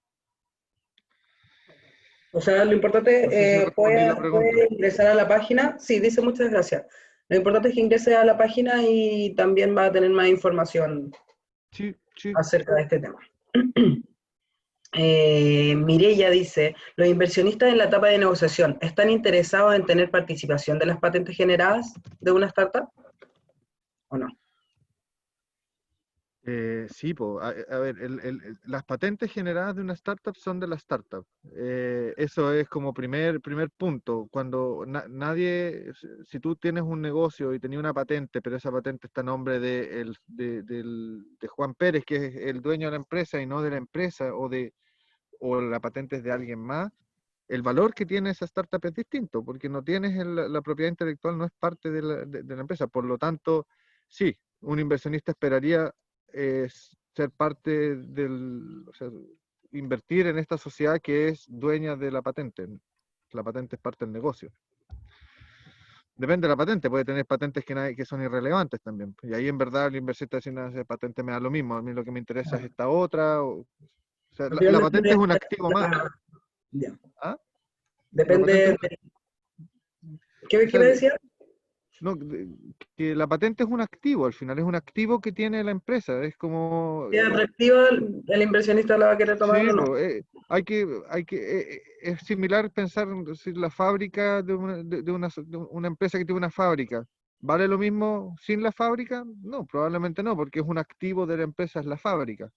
O sea, lo importante No sé si puede ingresar a la página. Sí, dice muchas gracias. Lo importante es que ingrese a la página y también va a tener más información acerca de este tema. Mireya dice, ¿los inversionistas en la etapa de negociación están interesados en tener participación de las patentes generadas de una startup o no? Sí, a ver, las patentes generadas de una startup son de la startup. Eso es como primer punto. Cuando si tú tienes un negocio y tenías una patente, pero esa patente está a nombre de Juan Pérez, que es el dueño de la empresa y no de la empresa, o la patente es de alguien más, el valor que tiene esa startup es distinto, porque no tienes la propiedad intelectual, no es parte de la empresa. Por lo tanto, sí, un inversionista esperaría ser parte o sea, invertir en esta sociedad que es dueña de la patente. La patente es parte del negocio. Depende de la patente, puede tener patentes que son irrelevantes también. Y ahí en verdad el inversionista dice, no, esa patente me da lo mismo, a mí lo que me interesa es esta otra. O sea, la patente es un activo más. ¿Ah? Depende. ¿Qué me decía? No, que la patente es un activo, al final es un activo que tiene la empresa, es como... Si es atractivo, el inversionista la va a querer tomar o no. Es similar pensar si la fábrica de una empresa que tiene una fábrica, ¿vale lo mismo sin la fábrica? No, probablemente no, porque es un activo de la empresa, es la fábrica,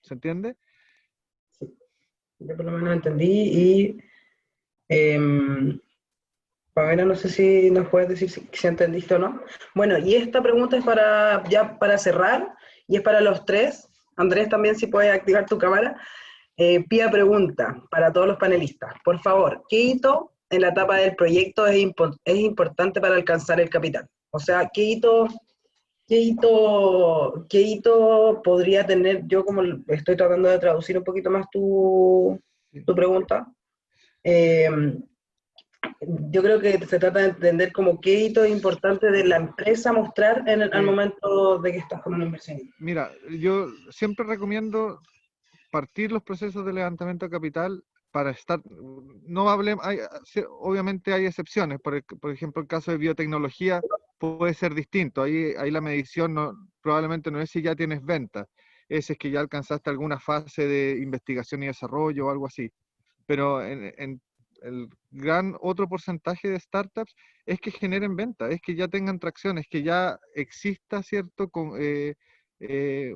¿se entiende? Sí, yo por lo menos entendí y... Pamela, no sé si nos puedes decir si entendiste o no. Bueno, y esta pregunta es ya para cerrar, y es para los tres. Andrés, también si puedes activar tu cámara. Pía pregunta para todos los panelistas. Por favor, ¿qué hito en la etapa del proyecto es importante para alcanzar el capital? O sea, qué hito podría tener, yo como estoy tratando de traducir un poquito más tu pregunta, yo creo que se trata de entender como qué hito es importante de la empresa mostrar al momento de que estás con una inversión. Mira, yo siempre recomiendo partir los procesos de levantamiento de capital para estar, no hablemos, obviamente hay excepciones, por ejemplo el caso de biotecnología puede ser distinto, ahí la medición probablemente no es si ya tienes venta, es que ya alcanzaste alguna fase de investigación y desarrollo o algo así, pero en el gran otro porcentaje de startups es que generen venta, es que ya tengan tracción, es que ya exista, ¿cierto?,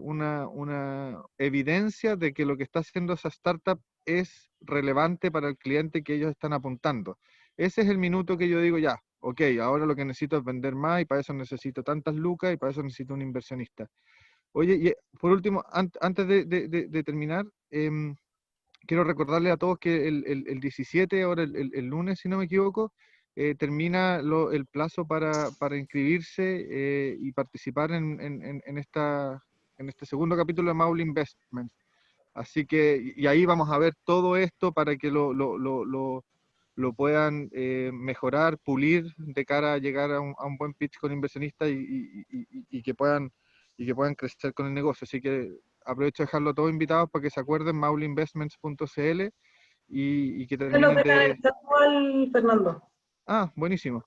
una evidencia de que lo que está haciendo esa startup es relevante para el cliente que ellos están apuntando. Ese es el minuto que yo digo, ya, ok, ahora lo que necesito es vender más y para eso necesito tantas lucas y para eso necesito un inversionista. Oye, y por último, antes de terminar, quiero recordarle a todos que el 17, ahora el lunes, si no me equivoco, termina el plazo para inscribirse y participar en este segundo capítulo de Maule Investments. Así que, y ahí vamos a ver todo esto para que lo puedan mejorar, pulir de cara a llegar a un buen pitch con inversionistas y que puedan crecer con el negocio. Así que aprovecho de dejarlo todos invitados para que se acuerden, mauleinvestments.cl y que terminen de... Igual, Fernando. Ah, buenísimo.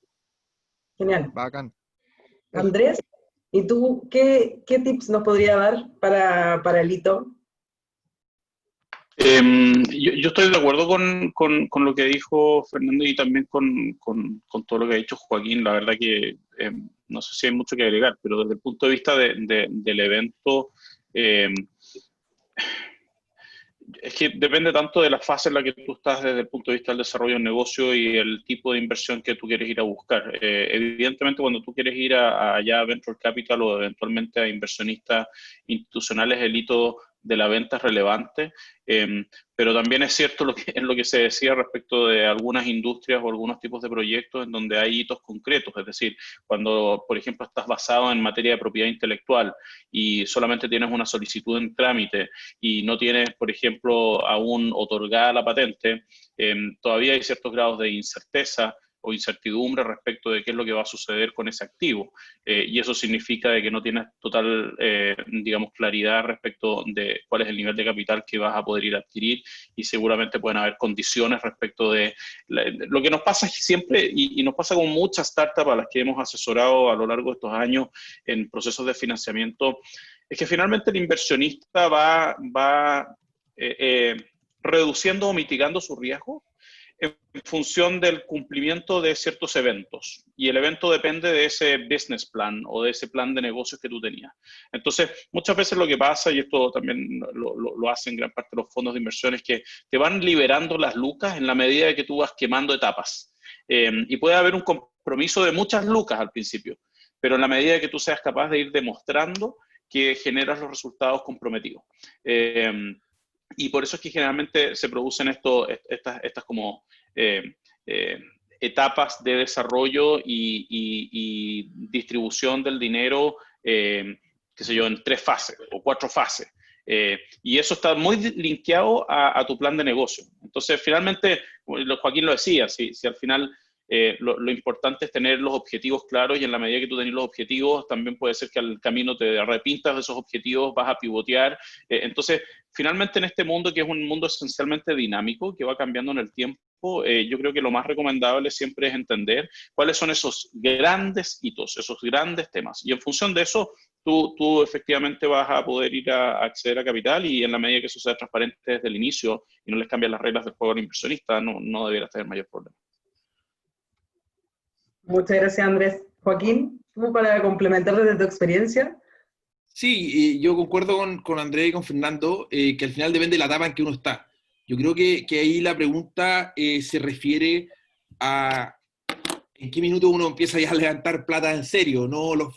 Genial. Bacán. Eso. Andrés, ¿y tú qué tips nos podría dar para el hito? Yo estoy de acuerdo con lo que dijo Fernando y también con todo lo que ha dicho Joaquín. La verdad que no sé si hay mucho que agregar, pero desde el punto de vista del evento, es que depende tanto de la fase en la que tú estás desde el punto de vista del desarrollo del negocio y el tipo de inversión que tú quieres ir a buscar. Evidentemente, cuando tú quieres ir allá a Venture Capital o eventualmente a inversionistas institucionales, el hito de la venta es relevante, pero también es cierto lo que se decía respecto de algunas industrias o algunos tipos de proyectos en donde hay hitos concretos, es decir, cuando, por ejemplo, estás basado en materia de propiedad intelectual y solamente tienes una solicitud en trámite y no tienes, por ejemplo, aún otorgada la patente, todavía hay ciertos grados de incerteza o incertidumbre respecto de qué es lo que va a suceder con ese activo. Y eso significa de que no tienes total, digamos, claridad respecto de cuál es el nivel de capital que vas a poder ir a adquirir y seguramente pueden haber condiciones respecto de... Lo que nos pasa siempre, y nos pasa con muchas startups a las que hemos asesorado a lo largo de estos años en procesos de financiamiento, es que finalmente el inversionista va reduciendo o mitigando su riesgo en función del cumplimiento de ciertos eventos. Y el evento depende de ese business plan o de ese plan de negocios que tú tenías. Entonces, muchas veces lo que pasa, y esto también lo hacen gran parte de los fondos de inversión, es que te van liberando las lucas en la medida de que tú vas quemando etapas. Y puede haber un compromiso de muchas lucas al principio, pero en la medida de que tú seas capaz de ir demostrando que generas los resultados comprometidos. Y por eso es que generalmente se producen estas como etapas de desarrollo y distribución del dinero, qué sé yo, en 3 fases o 4 fases. Y eso está muy linkeado a tu plan de negocio. Entonces, finalmente, Joaquín lo decía, si al final lo importante es tener los objetivos claros y en la medida que tú tenés los objetivos, también puede ser que al camino te arrepientas de esos objetivos, vas a pivotear. Entonces, finalmente en este mundo, que es un mundo esencialmente dinámico, que va cambiando en el tiempo, yo creo que lo más recomendable siempre es entender cuáles son esos grandes hitos, esos grandes temas. Y en función de eso, tú efectivamente vas a poder ir a acceder a capital y en la medida que eso sea transparente desde el inicio y no les cambian las reglas del juego al inversionista, no debería tener mayor problema. Muchas gracias, Andrés. Joaquín, ¿tú para complementar desde tu experiencia? Sí, yo concuerdo con Andrés y con Fernando, que al final depende de la etapa en que uno está. Yo creo que ahí la pregunta se refiere a ¿En qué minuto uno empieza ya a levantar plata en serio? No, no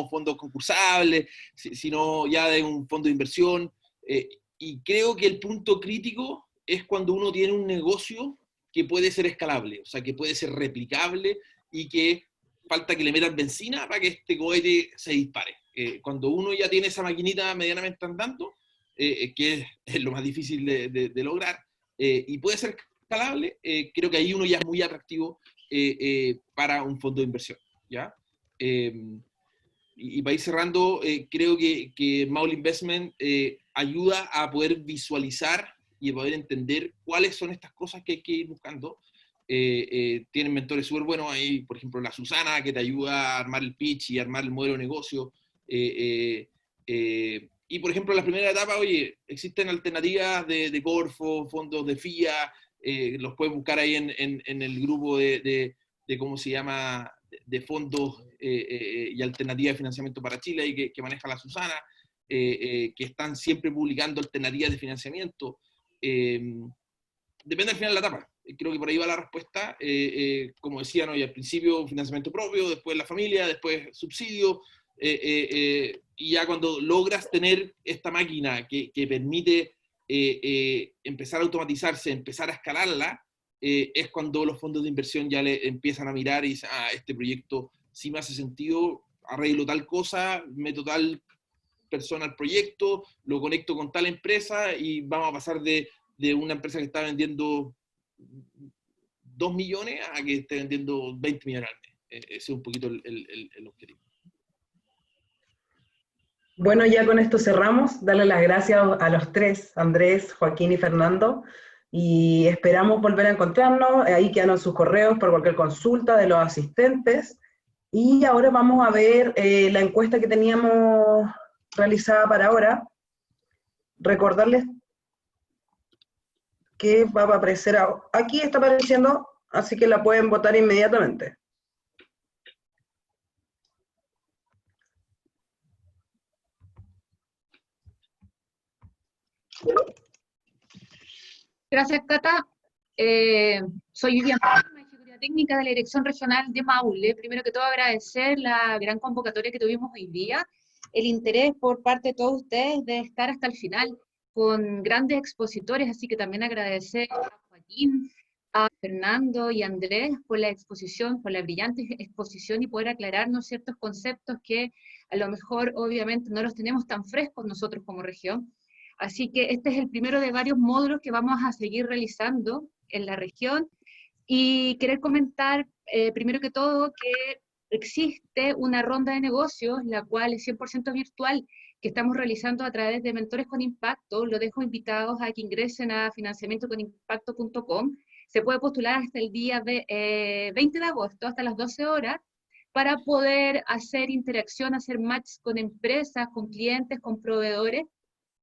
fondos concursables, sino ya de un fondo de inversión. Y creo que el punto crítico es cuando uno tiene un negocio que puede ser escalable, o sea, que puede ser replicable y que falta que le metan benzina para que este cohete se dispare. Cuando uno ya tiene esa maquinita medianamente andando, que es lo más difícil de lograr, y puede ser escalable, creo que ahí uno ya es muy atractivo para un fondo de inversión, ¿ya? Y para ir cerrando, creo que Maule Investment ayuda a poder visualizar y a poder entender cuáles son estas cosas que hay que ir buscando. Tienen mentores súper buenos ahí, por ejemplo, la Susana, que te ayuda a armar el pitch y armar el modelo de negocio. Y, por ejemplo, en la primera etapa, oye, existen alternativas de Corfo, fondos de FIA, los puedes buscar ahí en el grupo de ¿cómo se llama?, de fondos y alternativas de financiamiento para Chile, y que maneja la Susana, que están siempre publicando alternativas de financiamiento. Depende al final de la etapa. Creo que por ahí va la respuesta. Como decía, ¿no? Al principio financiamiento propio, después la familia, después subsidio, y ya cuando logras tener esta máquina que permite empezar a automatizarse, empezar a escalarla, es cuando los fondos de inversión ya le empiezan a mirar y dicen, este proyecto sí me hace sentido, arreglo tal cosa, meto tal persona al proyecto, lo conecto con tal empresa y vamos a pasar de una empresa que está vendiendo 2 millones a que esté vendiendo 20 millones al mes. Ese es un poquito el objetivo. Bueno, ya con esto cerramos. Darle las gracias a los tres, Andrés, Joaquín y Fernando, y esperamos volver a encontrarnos. Ahí quedan sus correos por cualquier consulta de los asistentes. Y ahora vamos a ver la encuesta que teníamos realizada para ahora. Recordarles que va a aparecer aquí, está apareciendo, así que la pueden votar inmediatamente. Gracias, Cata. Soy Vivian, ejecutiva técnica de la Dirección Regional de Maule. Primero que todo, agradecer la gran convocatoria que tuvimos hoy día, el interés por parte de todos ustedes de estar hasta el final con grandes expositores, así que también agradecer a Joaquín, a Fernando y a Andrés por la exposición, por la brillante exposición y poder aclararnos ciertos conceptos que a lo mejor obviamente no los tenemos tan frescos nosotros como región. Así que este es el primero de varios módulos que vamos a seguir realizando en la región, y querer comentar primero que todo que existe una ronda de negocios, la cual es 100% virtual, que estamos realizando a través de Mentores con Impacto. Los dejo invitados a que ingresen a financiamentoConImpacto.com. Se puede postular hasta el día 20 de agosto, hasta las 12 horas, para poder hacer interacción, hacer match con empresas, con clientes, con proveedores,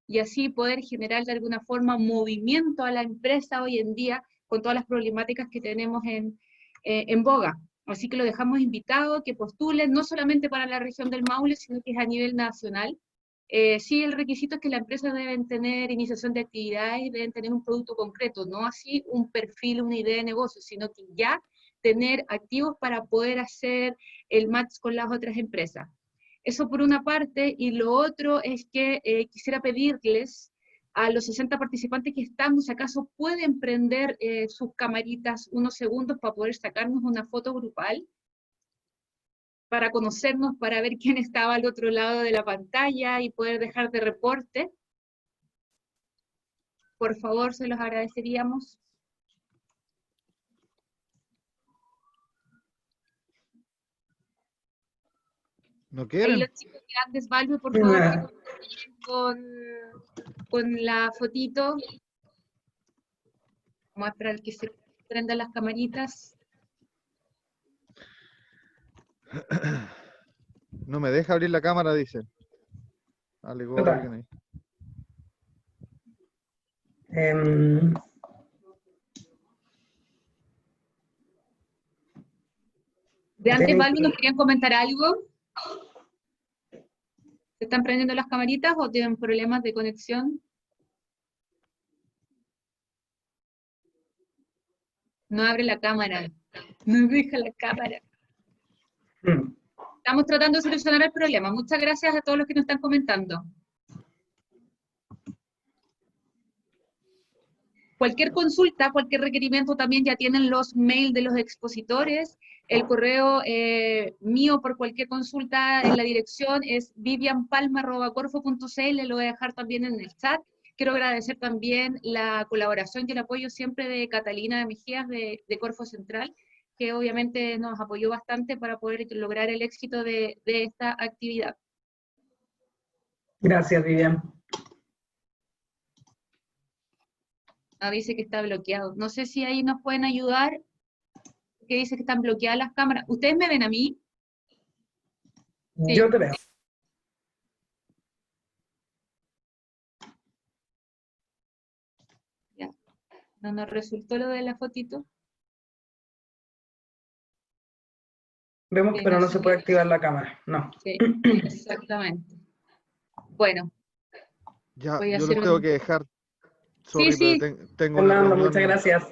y así poder generar de alguna forma movimiento a la empresa hoy en día con todas las problemáticas que tenemos en boga. Así que lo dejamos invitado, que postulen, no solamente para la región del Maule, sino que es a nivel nacional. Sí, el requisito es que las empresas deben tener iniciación de actividades y deben tener un producto concreto, no así un perfil, una idea de negocio, sino que ya tener activos para poder hacer el match con las otras empresas. Eso por una parte, y lo otro es que quisiera pedirles a los 60 participantes que estamos, si acaso pueden prender sus camaritas unos segundos para poder sacarnos una foto grupal, para conocernos, para ver quién estaba al otro lado de la pantalla y poder dejar de reporte. Por favor, se los agradeceríamos. ¿No Ahí quieren? los chicos grandes, Valve, por favor, con la fotito. Vamos a esperar que se prendan las camaritas. No me deja abrir la cámara, dice. Alegó alguien ahí. De antes, Valve, ¿nos querían comentar algo? ¿Se están prendiendo las camaritas o tienen problemas de conexión? No abre la cámara. No deja la cámara. Mm. Estamos tratando de solucionar el problema. Muchas gracias a todos los que nos están comentando. Cualquier consulta, cualquier requerimiento, también ya tienen los mails de los expositores. El correo mío por cualquier consulta en la dirección es vivianpalma@corfo.cl, lo voy a dejar también en el chat. Quiero agradecer también la colaboración y el apoyo siempre de Catalina Mejías de Corfo Central, que obviamente nos apoyó bastante para poder lograr el éxito de esta actividad. Gracias, Vivian. Dice que está bloqueado. No sé si ahí nos pueden ayudar, que dice que están bloqueadas las cámaras. ¿Ustedes me ven a mí? Sí. Yo te veo. Ya. No nos resultó lo de la fotito. Vemos, Sí, pero no no sé se puede activar la cámara. No. Sí, exactamente. Bueno, Ya, voy a yo hacer los tengo un... que dejar. Sí, Sorry, pero sí. tengo una Fernando, reunión. muchas gracias.